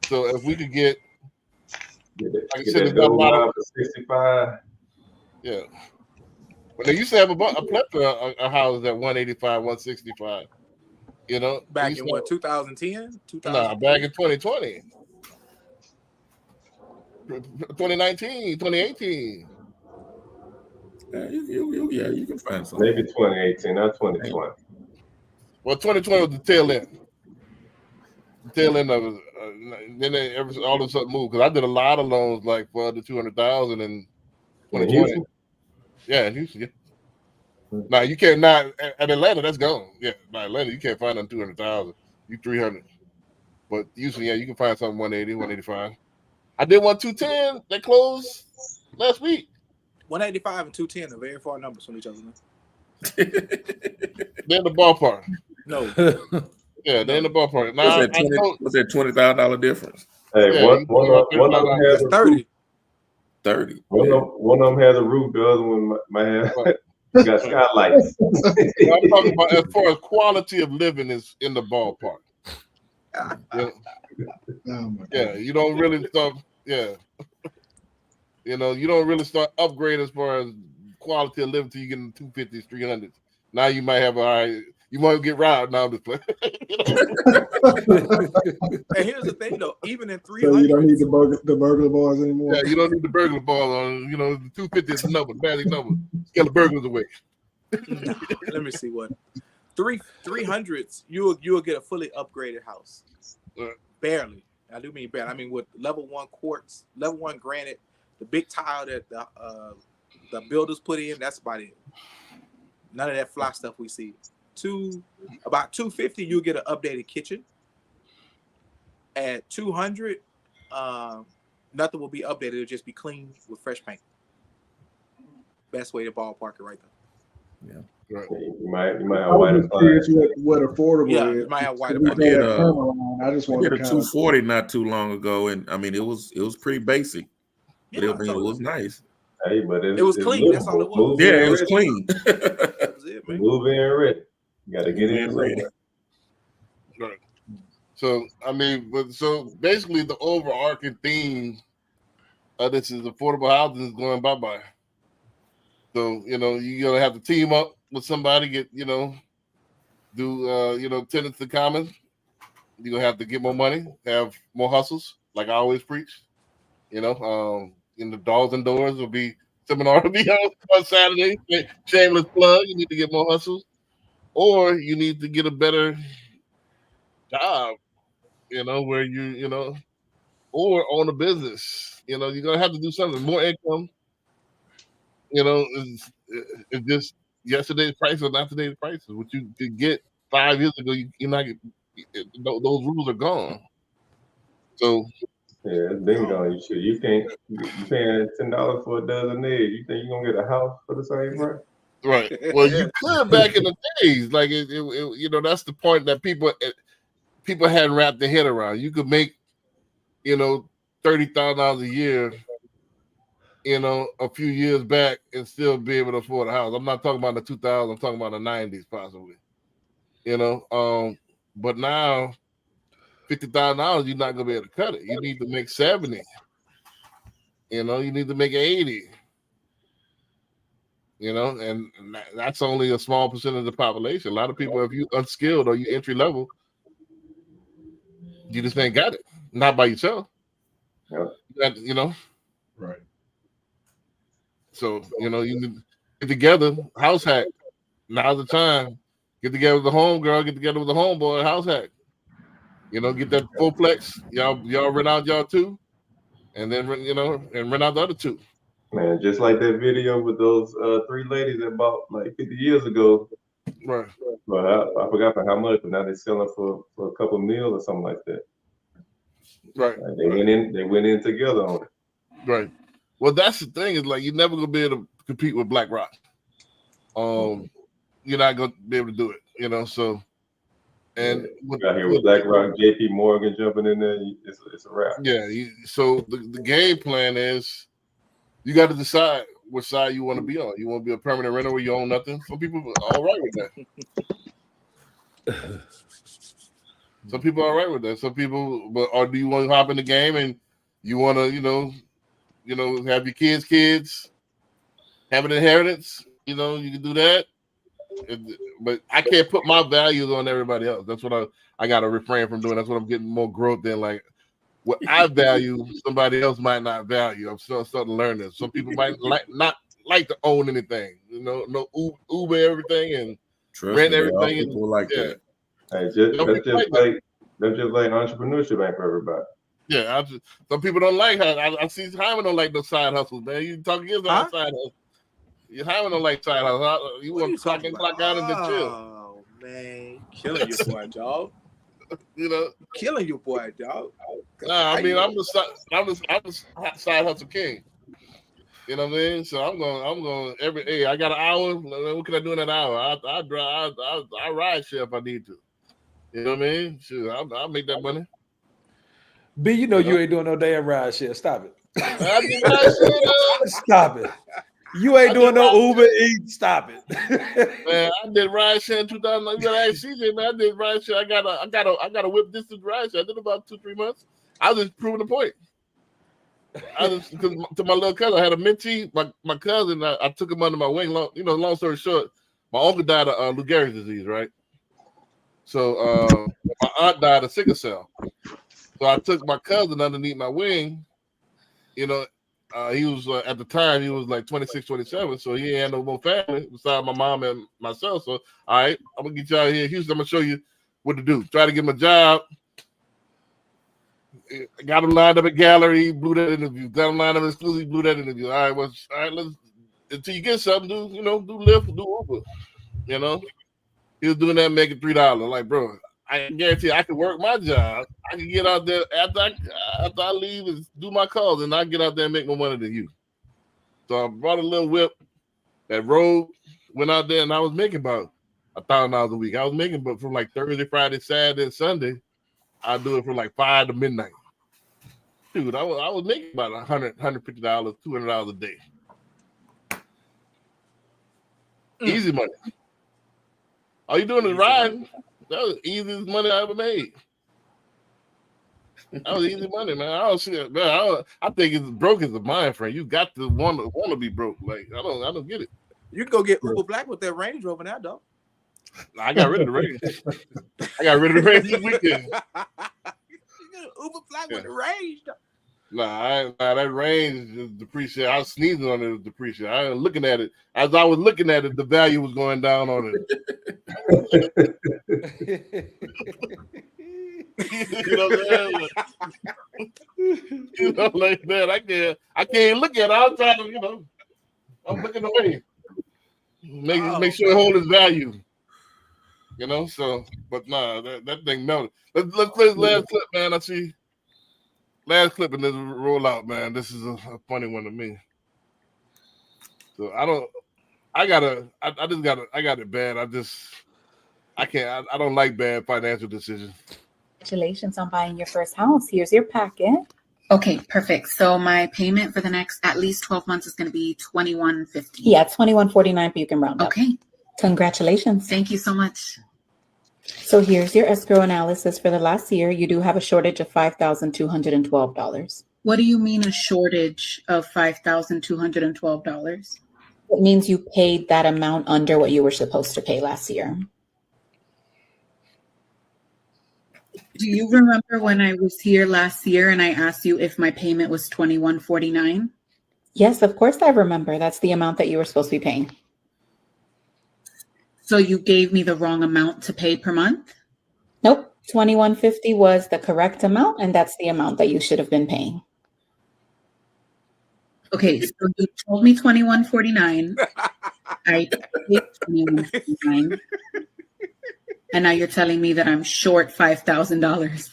So if we could get, like I said, there's not a lot of 65. Yeah. But they used to have a plethora of houses at 185, 165. Back in what, 2010? Nah, back in 2020. 2019, 2018. You can find something. Maybe 2018, not 2020. Well, 2020 was the tail end. The tail end of it. Then all of a sudden moved, because I did a lot of loans like for under 200,000 in 2020. Yeah, in Houston. Yeah. Now you can't not at Atlanta. That's gone. Yeah, by Atlanta you can't find on 200,000. You 300. But Houston, yeah, you can find something 180, 185. I did one 210 that closed last week. 185 and 210 are very far numbers from each other. They're in the ballpark. No. Yeah, they're in the ballpark. Now, what's that $20,000 difference? Hey, yeah, one of them has 30. 30. One of them has a roof. The other one might have got skylights. I'm talking about as far as quality of living is in the ballpark. Yeah, Oh my yeah. goodness. You don't really start. Yeah, you know, you don't really start upgrading as far as quality of living till you get in the 250s, 300s. Now you might have you might get robbed now. This place. And here's the thing, though. Even in So you don't need 300s, the burglar bars anymore. Yeah, you don't need the burglar ball on. You know, the 250 is the number, magic number. Scare the burglars away. nah, let me see what 300s. You'll get a fully upgraded house. Barely. I do mean barely. I mean with level 1 quartz, level 1 granite, the big tile that the builders put in. That's about it. None of that fly stuff we see. About 250, you'll get an updated kitchen. At 200, nothing will be updated. It'll just be clean with fresh paint. Best way to ballpark it right there. Yeah. Right. You might I have white was just curious what affordable Yeah, is. you might have white We I know did, that turnaround. I just I wanted did to a kind of 240 not too long ago, and I mean it was pretty basic, but Yeah, I mean, it was nice. Hey, but it was clean. That's all it was. Yeah, it was clean. That was it, man. Move in ready. You got to get in ready. somewhere. Right. So I mean, but so basically the overarching theme of this is affordable housing is going bye-bye. So, you know, you're gonna have to team up with somebody, get, you know, do tenants in common. You're gonna have to get more money, have more hustles, like I always preach. You know, in the doors and doors will be seminar will be on Saturday. Shameless plug. You need to get more hustles, or you need to get a better job. You know, where you know, or own a business. You know, you're gonna have to do something. More income. You know, it's just yesterday's price or not today's prices. What you could get 5 years ago, you're not. Those rules are gone. So Yeah, it's been gone. You can't. You paying $10 for a dozen eggs. You think you're gonna get a house for the same price? right. Well, you could back in the days, like you know, that's the point that people hadn't wrapped their head around. You could make, you know, $30,000 a year, you know, a few years back and still be able to afford a house. I'm not talking about the 2000s. I'm talking about the 90s, possibly. You know, but now $50,000, you're not gonna be able to cut it. You need to make 70. You know, you need to make 80. You know, and that's only a small percentage of the population. A lot of people, if you unskilled or you entry level, you just ain't got it. Not by yourself. You know. Right. So, you know, you need to get together, house hack. Now's the time. Get together with the homegirl, get together with the homeboy, house hack. You know, get that fourplex. Y'all rent out y'all two, and then and rent out the other two. Man, just like that video with those 3 ladies that bought like 50 years ago. Right. But I forgot for how much, but now they're selling for a couple meals or something like that. Right. Like they went in together on it. Right. Well, that's the thing, is like you're never gonna be able to compete with BlackRock. You're not gonna be able to do it, you know. So, and got here with BlackRock, JP Morgan jumping in there, it's a wrap. Yeah. So the game plan is you got to decide which side you want to be on. You want to be a permanent renter where you own nothing. Some people are all right with that. Some people are all right with that. Some people, or do you want to hop in the game and you want to, you know, have your kids have an inheritance? You know, you can do that. But I can't put my values on everybody else. That's what I got to refrain from doing. That's what I'm getting more growth in. Like what I value, somebody else might not value. I'm still starting to learn this. Some people might not like to own anything. You know, no Uber everything and rent everything. People like that. Hey, that's just like entrepreneurship ain't for everybody. Yeah, some people don't like how I see Hyman don't like those side hustles, man. You talk against side hustles. Hyman don't like side hustles. You want to clock in, clock out, and then chill. Oh man, killing your boy, dog. You know, killing your boy, dog. Nah, I mean, I'm the side hustle king. You know what I mean? So I'm going hey, I got an hour. What can I do in that hour? I drive. I ride share if I need to. You know what I mean? Sure, I'll make that money. B, you know you ain't doing no damn ride share. Stop it. I mean, Stop it. You ain't I doing did no ride Uber Eats. Stop it. Man, I did ride share in 2000. You gotta ask CJ, man. I did ride share. I got a whip distance ride share. I did about 2-3 months. I was just proving the point. I was because to my little cousin, I had a mentee. My cousin, I took him under my wing. Long story short, my uncle died of Lou Gehrig's disease, right? So my aunt died of sickle cell. So I took my cousin underneath my wing. You know, he was at the time he was like 26, 27, so he ain't had no more family besides my mom and myself. So all right, I'm gonna get you out here in Houston. I'm gonna show you what to do. Try to get him a job. Got him lined up at gallery, blew that interview. Got him lined up exclusively, blew that interview. All right, well, all right, let's until you get something, do Lyft, do Uber. You know, he was doing that, making $3. Like, bro, I guarantee I can work my job. I can get out there after I leave and do my calls, and I get out there and make more money than you. So I brought a little whip that rode, went out there, and I was making about $1,000 a week. I was making but from like Thursday, Friday, Saturday, and Sunday. I do it from like 5 to midnight. Dude, I was making about $100, $150, $200 a day. Easy money. All you doing is riding. That was the easiest money I ever made. That was easy money, man. I don't see it, man. I think it's broke as a mind frame. You got to want to be broke. Like I don't get it. You can go get Uber Black with that Range Rover now, though. I got rid of the Range. I got rid of the Range this weekend. Uber Black with the Range, though. Nah, that Range is depreciated. I was sneezing on it, it was depreciated. I was looking at it. As I was looking at it, the value was going down on it. You know what I'm saying? You know, like that. I can't look at it. I'm trying to, I'm looking away. Make sure it hold its value. You know, so but nah, that thing melted. Let's play this last clip, man. I see last clip in this rollout, man. This is a funny one to me. So I got it bad. I don't like bad financial decisions. Congratulations on buying your first house. Here's your packet. Okay, perfect. So my payment for the next at least 12 months is going to be $2,150. Yeah, $2,149, but you can round up. Okay. Congratulations. Thank you so much. So here's your escrow analysis for the last year. You do have a shortage of $5,212. What do you mean a shortage of $5,212? It means you paid that amount under what you were supposed to pay last year. Do you remember when I was here last year and I asked you if my payment was $2,149? Yes, of course I remember. That's the amount that you were supposed to be paying. So you gave me the wrong amount to pay per month? Nope. $2,150 was the correct amount, and that's the amount that you should have been paying. Okay, so you told me $2,149. I paid $2,149. And now you're telling me that I'm short $5,000.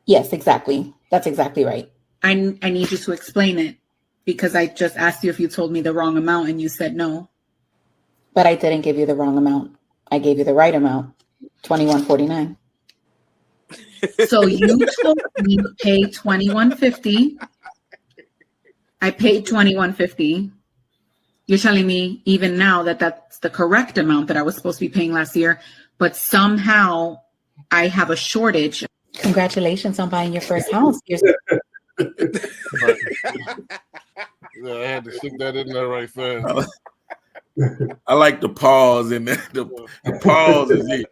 Yes, exactly. That's exactly right. I need you to explain it because I just asked you if you told me the wrong amount and you said no. But I didn't give you the wrong amount. I gave you the right amount, $2,149. So you told me to pay $2,150. I paid $2,150. You're telling me even now that that's the correct amount that I was supposed to be paying last year, but somehow I have a shortage. Congratulations on buying your first house. Yeah, I had to stick that in there right fast. I like the pause in there. The pause is it.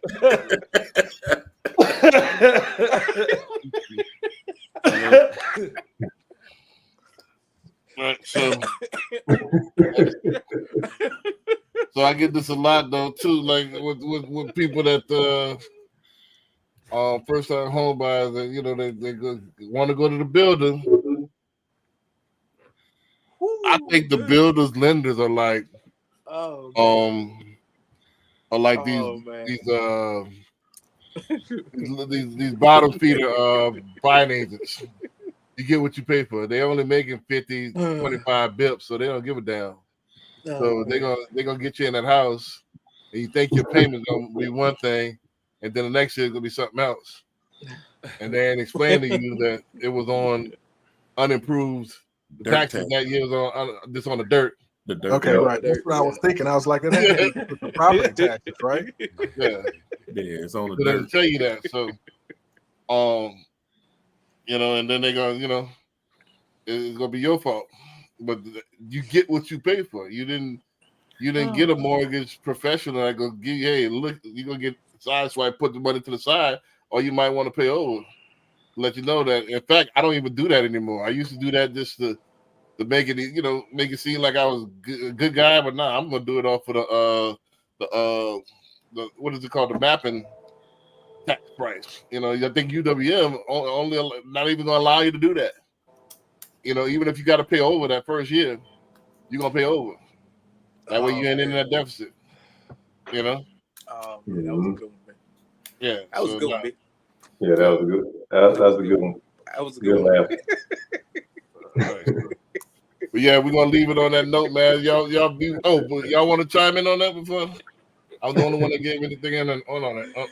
Right, so I get this a lot though too, like with people that first time home buyers that they want to go to the builder. I think the builders lenders are like these bottom feeder buying agents. You get what you pay for. They only making 50, 25 bips, so they don't give a damn. So they're gonna get you in that house, and you think your payment's gonna be one thing, and then the next year it's gonna be something else. And then explain to you that it was on unimproved. The taxes that year was on just on the dirt. The dirt. Okay, right. That's what I was thinking. I was like, it had to be with the property taxes, right? Yeah, it's on the so they dirt. tell you that. So, and then they're gonna, it's gonna be your fault. But you get what you pay for. You didn't get a mortgage professional that go give you, hey, look, you're gonna get side swipe, put the money to the side, or you might want to pay over. Let you know that. In fact, I don't even do that anymore. I used to do that just to make it, make it seem like I was a good guy, but nah, I'm gonna do it off of the what is it called, the mapping tax price. I think UWM only not even gonna allow you to do that. Even if you got to pay over that first year, you're gonna pay over. That way you ain't in that deficit. Oh, man, that was a good one, man. Yeah, that was a good one, big. Yeah, that was a good. That was a good one. That was a good one. Laugh. Right. But yeah, we're gonna leave it on that note, man. Y'all be. Oh, but y'all want to chime in on that before? I was the only one that gave anything in on that.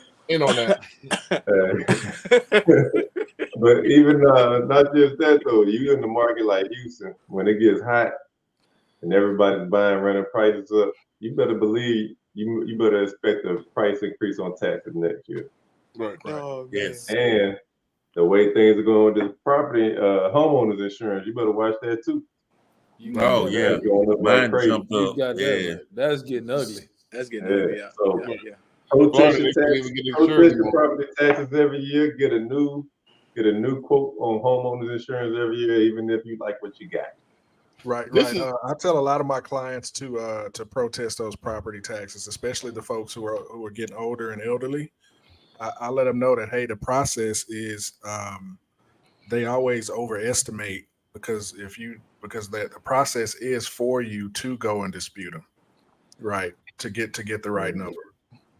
But even not just that though, you in the market like Houston, when it gets hot and everybody's buying, running prices up, you better believe you better expect a price increase on taxes next year. Right. Oh, yes. And the way things are going with this property, homeowners insurance, you better watch that too. Oh yeah, going up mine like crazy. jumped up. You got that Yeah, right. That's getting ugly. That's getting ugly. Yeah. So Yeah. protest your Florida, tax, they get protest insurance your more. property taxes every year. Get a new quote on homeowners insurance every year, even if you like what you got. Right. I tell a lot of my clients to protest those property taxes, especially the folks who are getting older and elderly. I let them know that, hey, the process is they always overestimate because the process is for you to go and dispute them, right? To get the right number.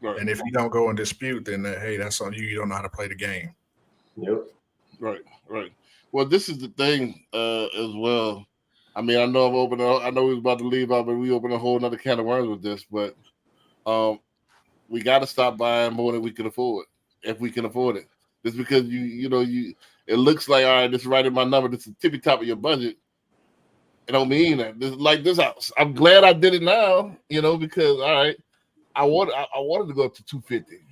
Right. And if you don't go and dispute, then hey, that's on you. You don't know how to play the game. Yep. Right. Well, this is the thing as well. I mean, I know I know we was about to leave out, but we opened a whole nother can of worms with this. But we got to stop buying more than we can afford, if we can afford it. Just because it looks like, all right, this is right in my number. This is the tippy top of your budget. It don't mean that. This, like this house, I'm glad I did it now. Because all right, I wanted to go up to 250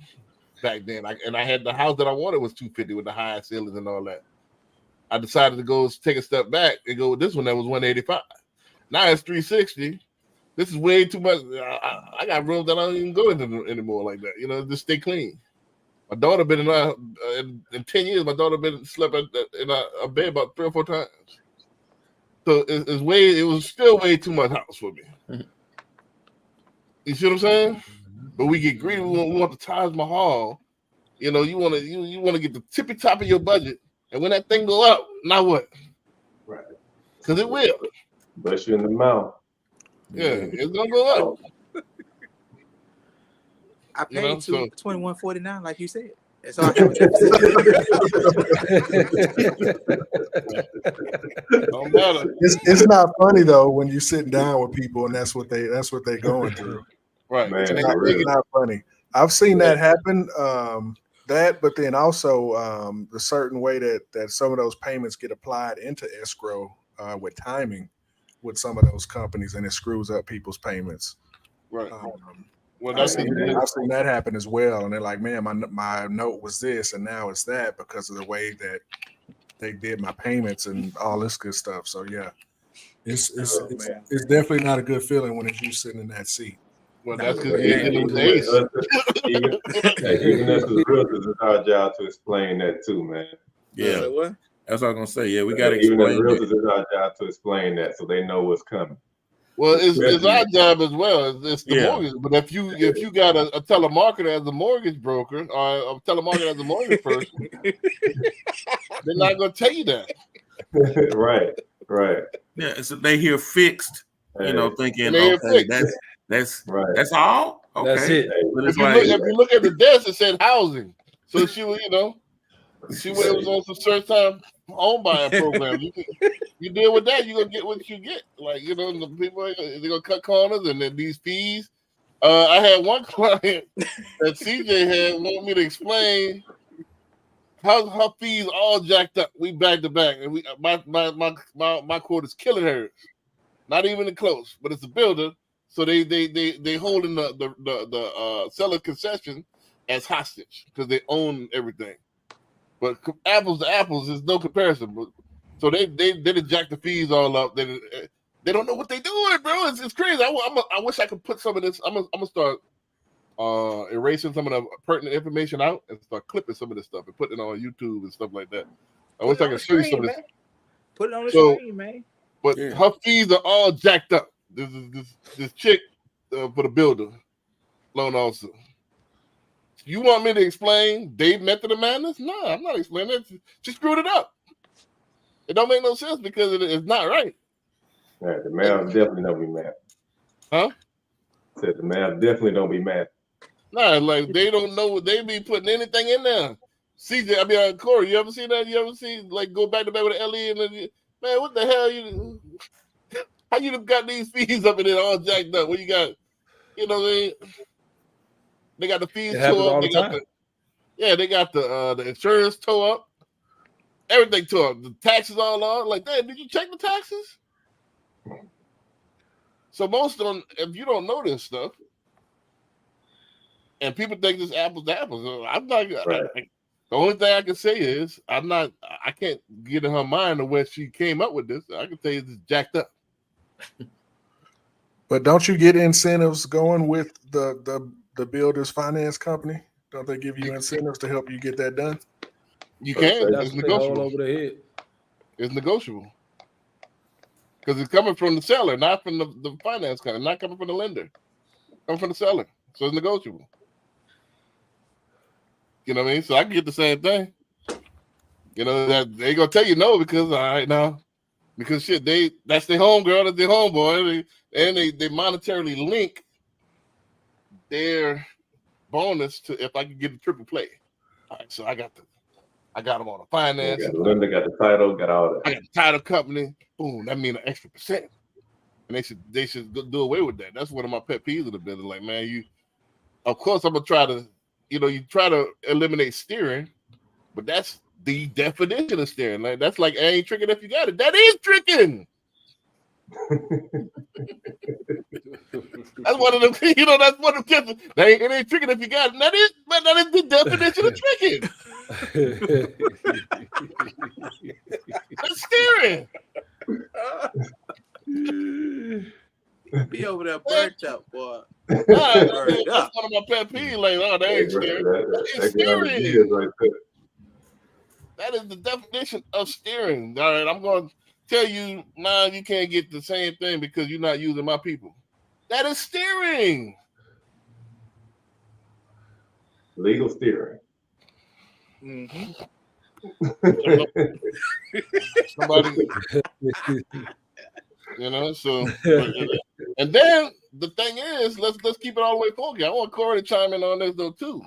back then, and I had the house that I wanted was 250 with the high ceilings and all that. I decided to go take a step back and go with this one that was 185. Now it's 360. This is way too much. I got rooms that I don't even go into anymore like that. Just stay clean. My daughter been in 10 years. My daughter slept in a bed about 3 or 4 times. So it was still way too much house for me. You see what I'm saying? But we get greedy. We want the Taj Mahal. You want to get the tippy top of your budget. And when that thing go up, now what? Right. Because it will. Bust you in the mouth. Yeah, it's gonna go up. I paid so $21.49, like you said. That's all I have. Don't matter. It's not funny though when you're sitting down with people and that's what they're going through. Right. Man, It's not funny. I've seen that happen. But then also the certain way that some of those payments get applied into escrow with timing with some of those companies, and it screws up people's payments. Right. Well, I've seen that happen as well, and they're like, "Man, my note was this, and now it's that because of the way that they did my payments and all this good stuff." So yeah, it's definitely not a good feeling when it's you sitting in that seat. Well, that's because even as realtors, it's our job to explain that too, man. Yeah. What? That's what I'm gonna say. Yeah, we gotta even as explain realtors, it. it's our job to explain that so they know what's coming. Well, it's our job as well. It's the Yeah. mortgage. But if you got a telemarketer as a mortgage broker or a telemarketer as a mortgage person, they're not going to tell you that. Right. Yeah, so they hear fixed, thinking, They hear okay, fixed. that's all. Okay, That's it. But If it's you look at the desk, it said housing. So she was, she was on some search time home buying program. You deal with that, you're gonna get what you get. Like, the people they're gonna cut corners and then these fees. I had one client that CJ had want me to explain how her fees all jacked up. We back to back, and my quote is killing hers. not even close. But it's a builder, so they holding the seller concession as hostage because they own everything. But apples to apples, there's no comparison. So they did jack the fees all up. They don't know what they're doing, bro. It's crazy. I wish I could put some of this. I'm gonna start erasing some of the pertinent information out and start clipping some of this stuff and putting it on YouTube and stuff like that. I wish I could show you some of this. Put it on the screen, man. But her fees are all jacked up. This chick for the builder loan officer. You want me to explain Dave Method of Madness? No, I'm not explaining it. She screwed it up. It don't make no sense because it's not right. Yeah, the math definitely don't be mad. Huh? Said the math definitely don't be mad. Nah, like they don't know. They be putting anything in there. CJ, I mean, Corey, you ever see that? You ever see like go back to back with Ellie and then, man, what the hell you? How you got these fees up and it all jacked up? What you got? You know what I mean? They got the fees tore up. They got the insurance tore up. Everything tore up. The taxes all on. Like, damn, did you check the taxes? So most of them, if you don't know this stuff, and people think this apples to apples, I'm not. The only thing I can say is I'm not. I can't get in her mind of where she came up with this. I can tell you it's jacked up. But don't you get incentives going with the builder's finance company? Don't they give you incentives to help you get that done? You can. That's It's negotiable. all over the head. It's negotiable because it's coming from the seller, not from the finance company, not coming from the lender. It's coming from the seller, so it's negotiable. You know what I mean? So I can get the same thing. You know that they gonna tell you no because all right now, because shit, that's their home girl, that's their homeboy, and they monetarily link their bonus to if I can get a triple play. All right, so I got them on the finance. Got the lender, got the title, got all that. I got the title company. Boom, that means an extra percent. And they should do away with that. That's one of my pet peeves of the business. Like, man, of course I'm gonna try to, you try to eliminate steering, but that's the definition of steering. Like that's like ain't tricking if you got it. That is tricking. That's one of them. That's one of them. It ain't tricking if you got it. That is the definition of tricking. That's steering. Be over there burnt up, boy. That's one of my pet peeves. Like, oh, they ain't steering. That's steering. Right there. That is the definition of steering. All right, I'm going to tell you, nah, you can't get the same thing because you're not using my people. That is steering. Legal steering. Mm-hmm. Somebody, so, and then the thing is, let's keep it all the way funky. I want Corey to chime in on this though too.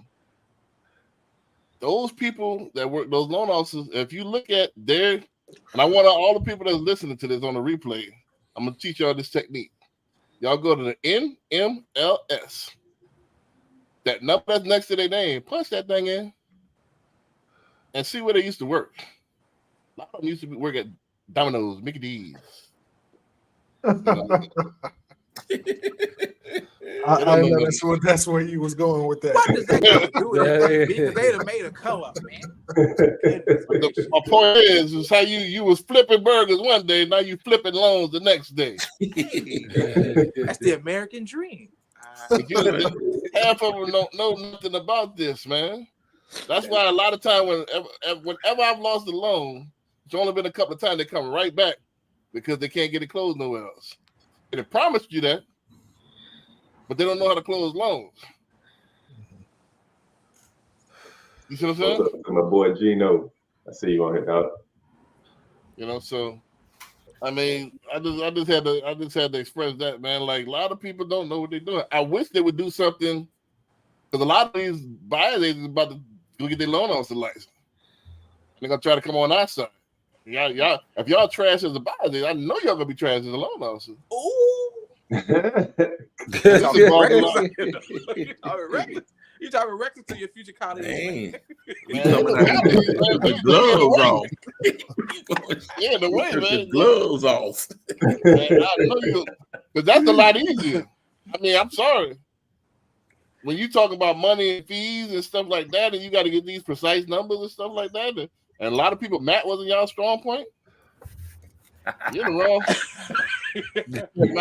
Those people that work, those loan officers, if you look at their, and I want all the people that's listening to this on the replay, I'm gonna teach y'all this technique. Y'all go to the NMLS. That number that's next to their name, punch that thing in, and see where they used to work. A lot of them used to work at Domino's, Mickey D's. I know that's where he was going with that. What does that got to do with it? Because they'd have made a co-op, man. My point is how you was flipping burgers one day, now you flipping loans the next day. That's the American dream. Half of them don't know nothing about this, man. That's why a lot of time whenever I've lost a loan, it's only been a couple of times they come right back because they can't get it closed nowhere else. And they promised you that, but they don't know how to close loans. You see what I'm saying? What's up to my boy Gino? I see you on here, dog. So I mean, I just had to express that, man. Like a lot of people don't know what they're doing. I wish they would do something because a lot of these buyers is about to go get their loan officer license. They're gonna try to come on our side. Y'all, if y'all trash as a buyer, I know y'all gonna be trash as a loan officer. Ooh. You talking reckless to your future colleagues? Man, he Man, coming out here with the gloves off. Yeah, the way, With the man. gloves off. Man, I know you, but that's a lot easier. I mean, I'm sorry. When you talk about money and fees and stuff like that, and you got to get these precise numbers and stuff like that, and a lot of people, Matt wasn't y'all strong point. You're the wrong.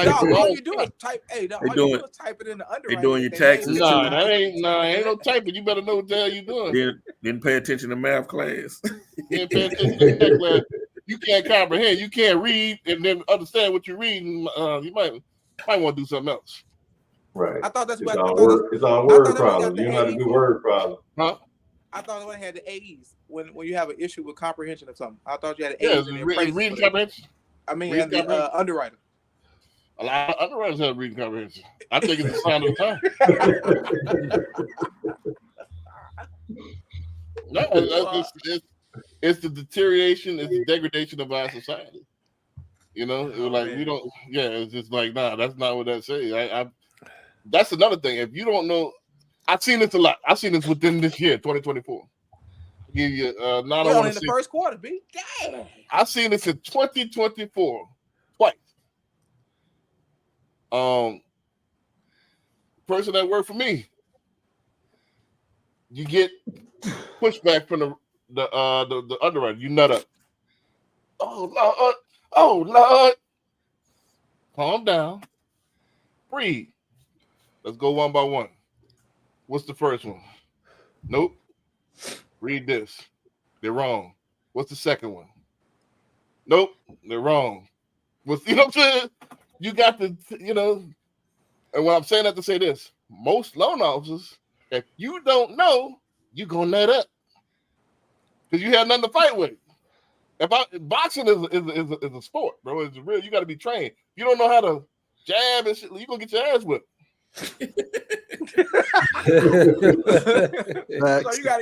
Dog, all you do is type. Hey, dog, all you do is type it in the underwriting. They doing your taxes too. Nah, that ain't no typing. You better know what the hell you doing. Didn't pay attention to math class. Didn't pay attention to math class. You can't comprehend. You can't read and then understand what you're reading. You might want to do something else. Right. I thought that's it's what all word. It's all word problems. You know how to do word problems. Huh? I thought one had the AEs when you have an issue with comprehension of something. I thought you had an Yeah, A's in reading comprehension. I mean, Reading and the comprehension. underwriter. A lot of underwriters have reading comprehension. I think it's a sign of the time. No, it's the deterioration, it's the degradation of our society. You know, we don't. Yeah, it's just like that's not what that says. That's another thing. If you don't know, I've seen this a lot. I've seen this within this year, 2024. I'll give you not only in the first quarter, B. Damn. I've seen this in 2024 twice. Person that worked for me, you get pushback from the underwriter. You nut up. Oh Lord. Calm down. Breathe. Let's go one by one. What's the first one? Nope. Read this. They're wrong. What's the second one? Nope. They're wrong. You know what I'm saying? You got to, and what I'm saying that to say this, most loan officers, if you don't know, you're going to nut up. Because you have nothing to fight with. Boxing is a sport, bro. It's real. You got to be trained. You don't know how to jab and shit, you're going to get your ass whipped. So you got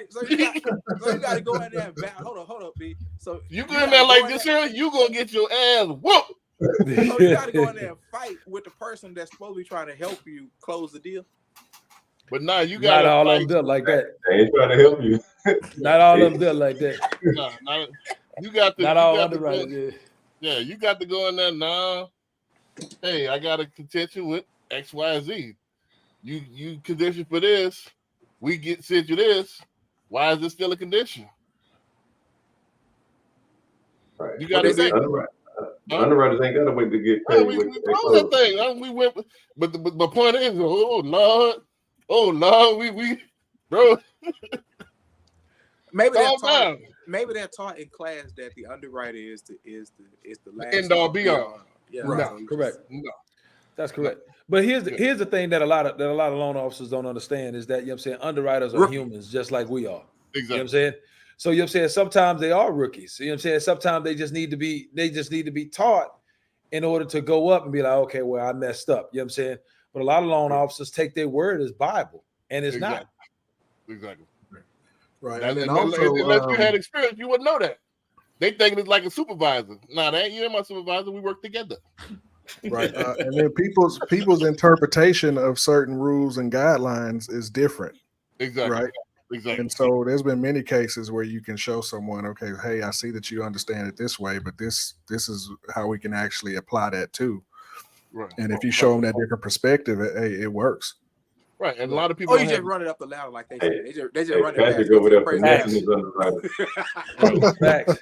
to go in there and battle. Hold up, B. So you go in there like this here, you gonna get your ass whooped. So you got to go in there and fight with the person that's supposed to be trying to help you close the deal. But now you got not all of them built like that. They ain't trying to help you. Not all of them built like that. You got to. Not all underwriters. Yeah, you got to go in there now. Hey, I got a contention with XYZ. You condition for this. We sent you this. Why is this still a condition? Right. You got to say. Underwriters ain't got to wait to get paid. We closed that thing. We went, but the point is, oh Lord, we bro. Maybe they're taught in class that the underwriter is the last end all be all. Yeah, no, correct. No, that's correct. But here's the thing that a lot of loan officers don't understand is that underwriters are humans just like we are. Exactly. You know what I'm saying? So sometimes they are rookies. You know what I'm saying? Sometimes they just need to be taught in order to go up and be like, okay, well, I messed up. You know what I'm saying? But a lot of loan officers take their word as Bible, and it's not. Exactly. Right. And then also, unless you had experience, you wouldn't know that. They think it's like a supervisor. Nah, that ain't you and my supervisor. We work together. Right. And then people's interpretation of certain rules and guidelines is different. Exactly. Right. Exactly. And so there's been many cases where you can show someone, okay, hey, I see that you understand it this way, but this is how we can actually apply that too. Right. And if you show them that different perspective, it works. Right. And a lot of people just run it up the ladder like they say. They just run it Patrick over there finessing his underwriter. Facts.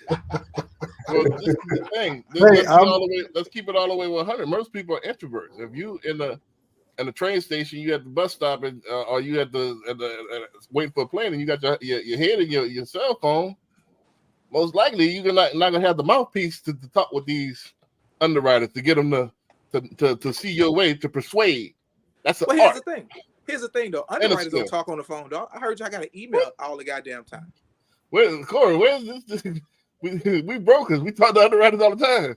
Well, this is the thing. Let's keep it all the way 100. Most people are introverts. If you in the train station, you at the bus stop, and or you at the waiting for a plane, and you got your head in your cell phone. Most likely, you're not gonna have the mouthpiece to talk with these underwriters to get them to see your way, to persuade. That's an art. Here's the thing, though. Underwriters don't talk on the phone, dog. I heard y'all got an email all the goddamn time. Corey, where's this? We brokers. We talk to underwriters all the time.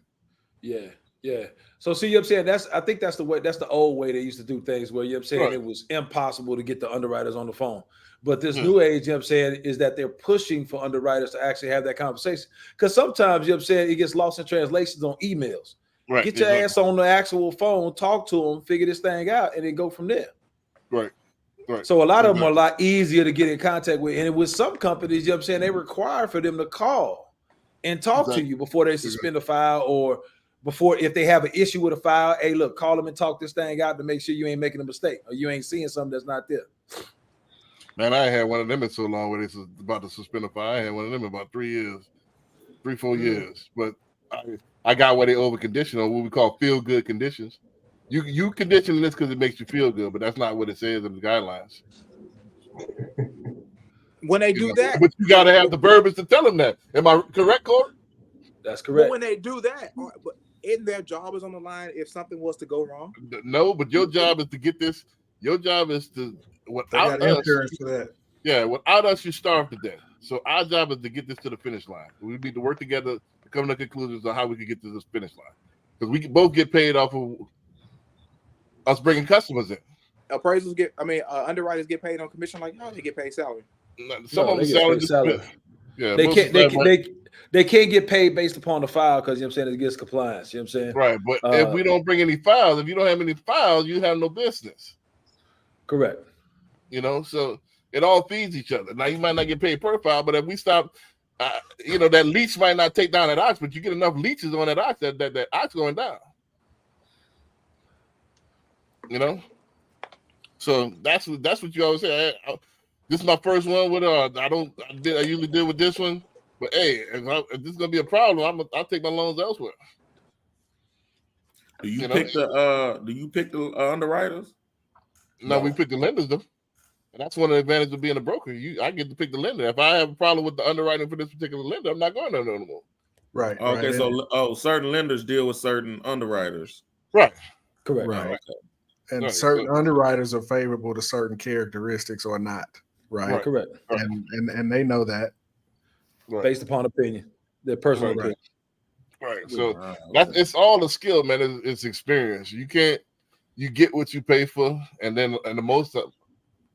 Yeah. So see, you know what I'm saying? I think that's the way. That's the old way they used to do things. Where you know what I'm saying, It was impossible to get the underwriters on the phone. But this new age, you know what I'm saying, is that they're pushing for underwriters to actually have that conversation. Because sometimes, you know what I'm saying, it gets lost in translations on emails. Right. Get your ass on the actual phone, talk to them, figure this thing out, and then go from there. Right. Right. So a lot of them are a lot easier to get in contact with. And with some companies, you know what I'm saying, they require for them to call and talk to you before they suspend a file, or before, if they have an issue with a file, hey, look, call them and talk this thing out to make sure you ain't making a mistake or you ain't seeing something that's not there. Man, I had one of them in so long where they was about to suspend a file. I had one of them in about 3 years, 4 years. But I got what they over condition on what we call feel good conditions. You condition this because it makes you feel good, but that's not what it says in the guidelines. When they do that, but you got to have the verbiage to tell them that. Am I correct, Corey? That's correct. But when they do that, but isn't their job is on the line if something was to go wrong? No, but your job is to get this. Your job is to without got us. insurance for that. Yeah, without us, you starve to death. So our job is to get this to the finish line. We need to work together to come to conclusions on how we can get to this finish line, because we can both get paid off of us bringing customers in. Appraisals get, underwriters get paid on commission like y'all. They get paid salary. Some of them salary. Yeah, they can't get paid based upon the file because, you know what I'm saying, it gets compliance. You know what I'm saying? Right, but if we don't bring any files, if you don't have any files, you have no business. Correct. You know, so it all feeds each other. Now you might not get paid per file, but if we stop, that leech might not take down that ox, but you get enough leeches on that ox that ox going down. You know, so that's what you always say. This is my first one with I usually deal with this one, but hey, if this is gonna be a problem, I'll take my loans elsewhere. Do you pick the underwriters? No, we pick the lenders though. And that's one of the advantages of being a broker. I get to pick the lender. If I have a problem with the underwriting for this particular lender, I'm not going there no more. Right. Okay, right. so certain lenders deal with certain underwriters. Right. Correct. Right. Okay. And Right, certain so- underwriters are favorable to certain characteristics or not. Right. Correct. And they know that. Right. Based upon opinion, their personal Right. opinion. Right. So it's all a skill, man. It's experience. You get what you pay for, and for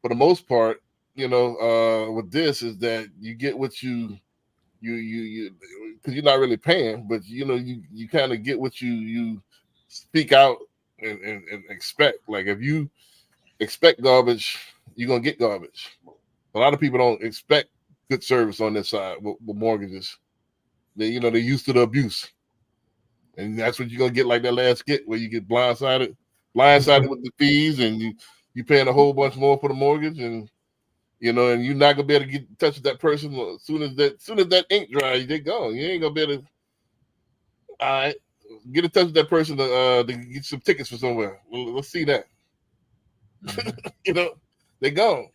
the most part, with this is that you get what you because you're not really paying, but you kind of get what you speak out and expect. Like if you expect garbage, you're gonna get garbage. A lot of people don't expect good service on this side with mortgages. They're used to the abuse, and that's what you're gonna get, like that last skit where you get blindsided with the fees, and you paying a whole bunch more for the mortgage, and and you're not gonna be able to get in touch with that person as soon as that ink dries, they're gone. You ain't gonna be able to. All right, get in touch with that person to get some tickets for somewhere. Let's see that. They gone.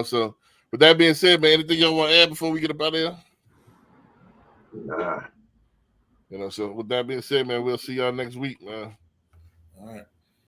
So with that being said, man, anything y'all want to add before we get up out of here? Nah. So with that being said, man, we'll see y'all next week, man. All right.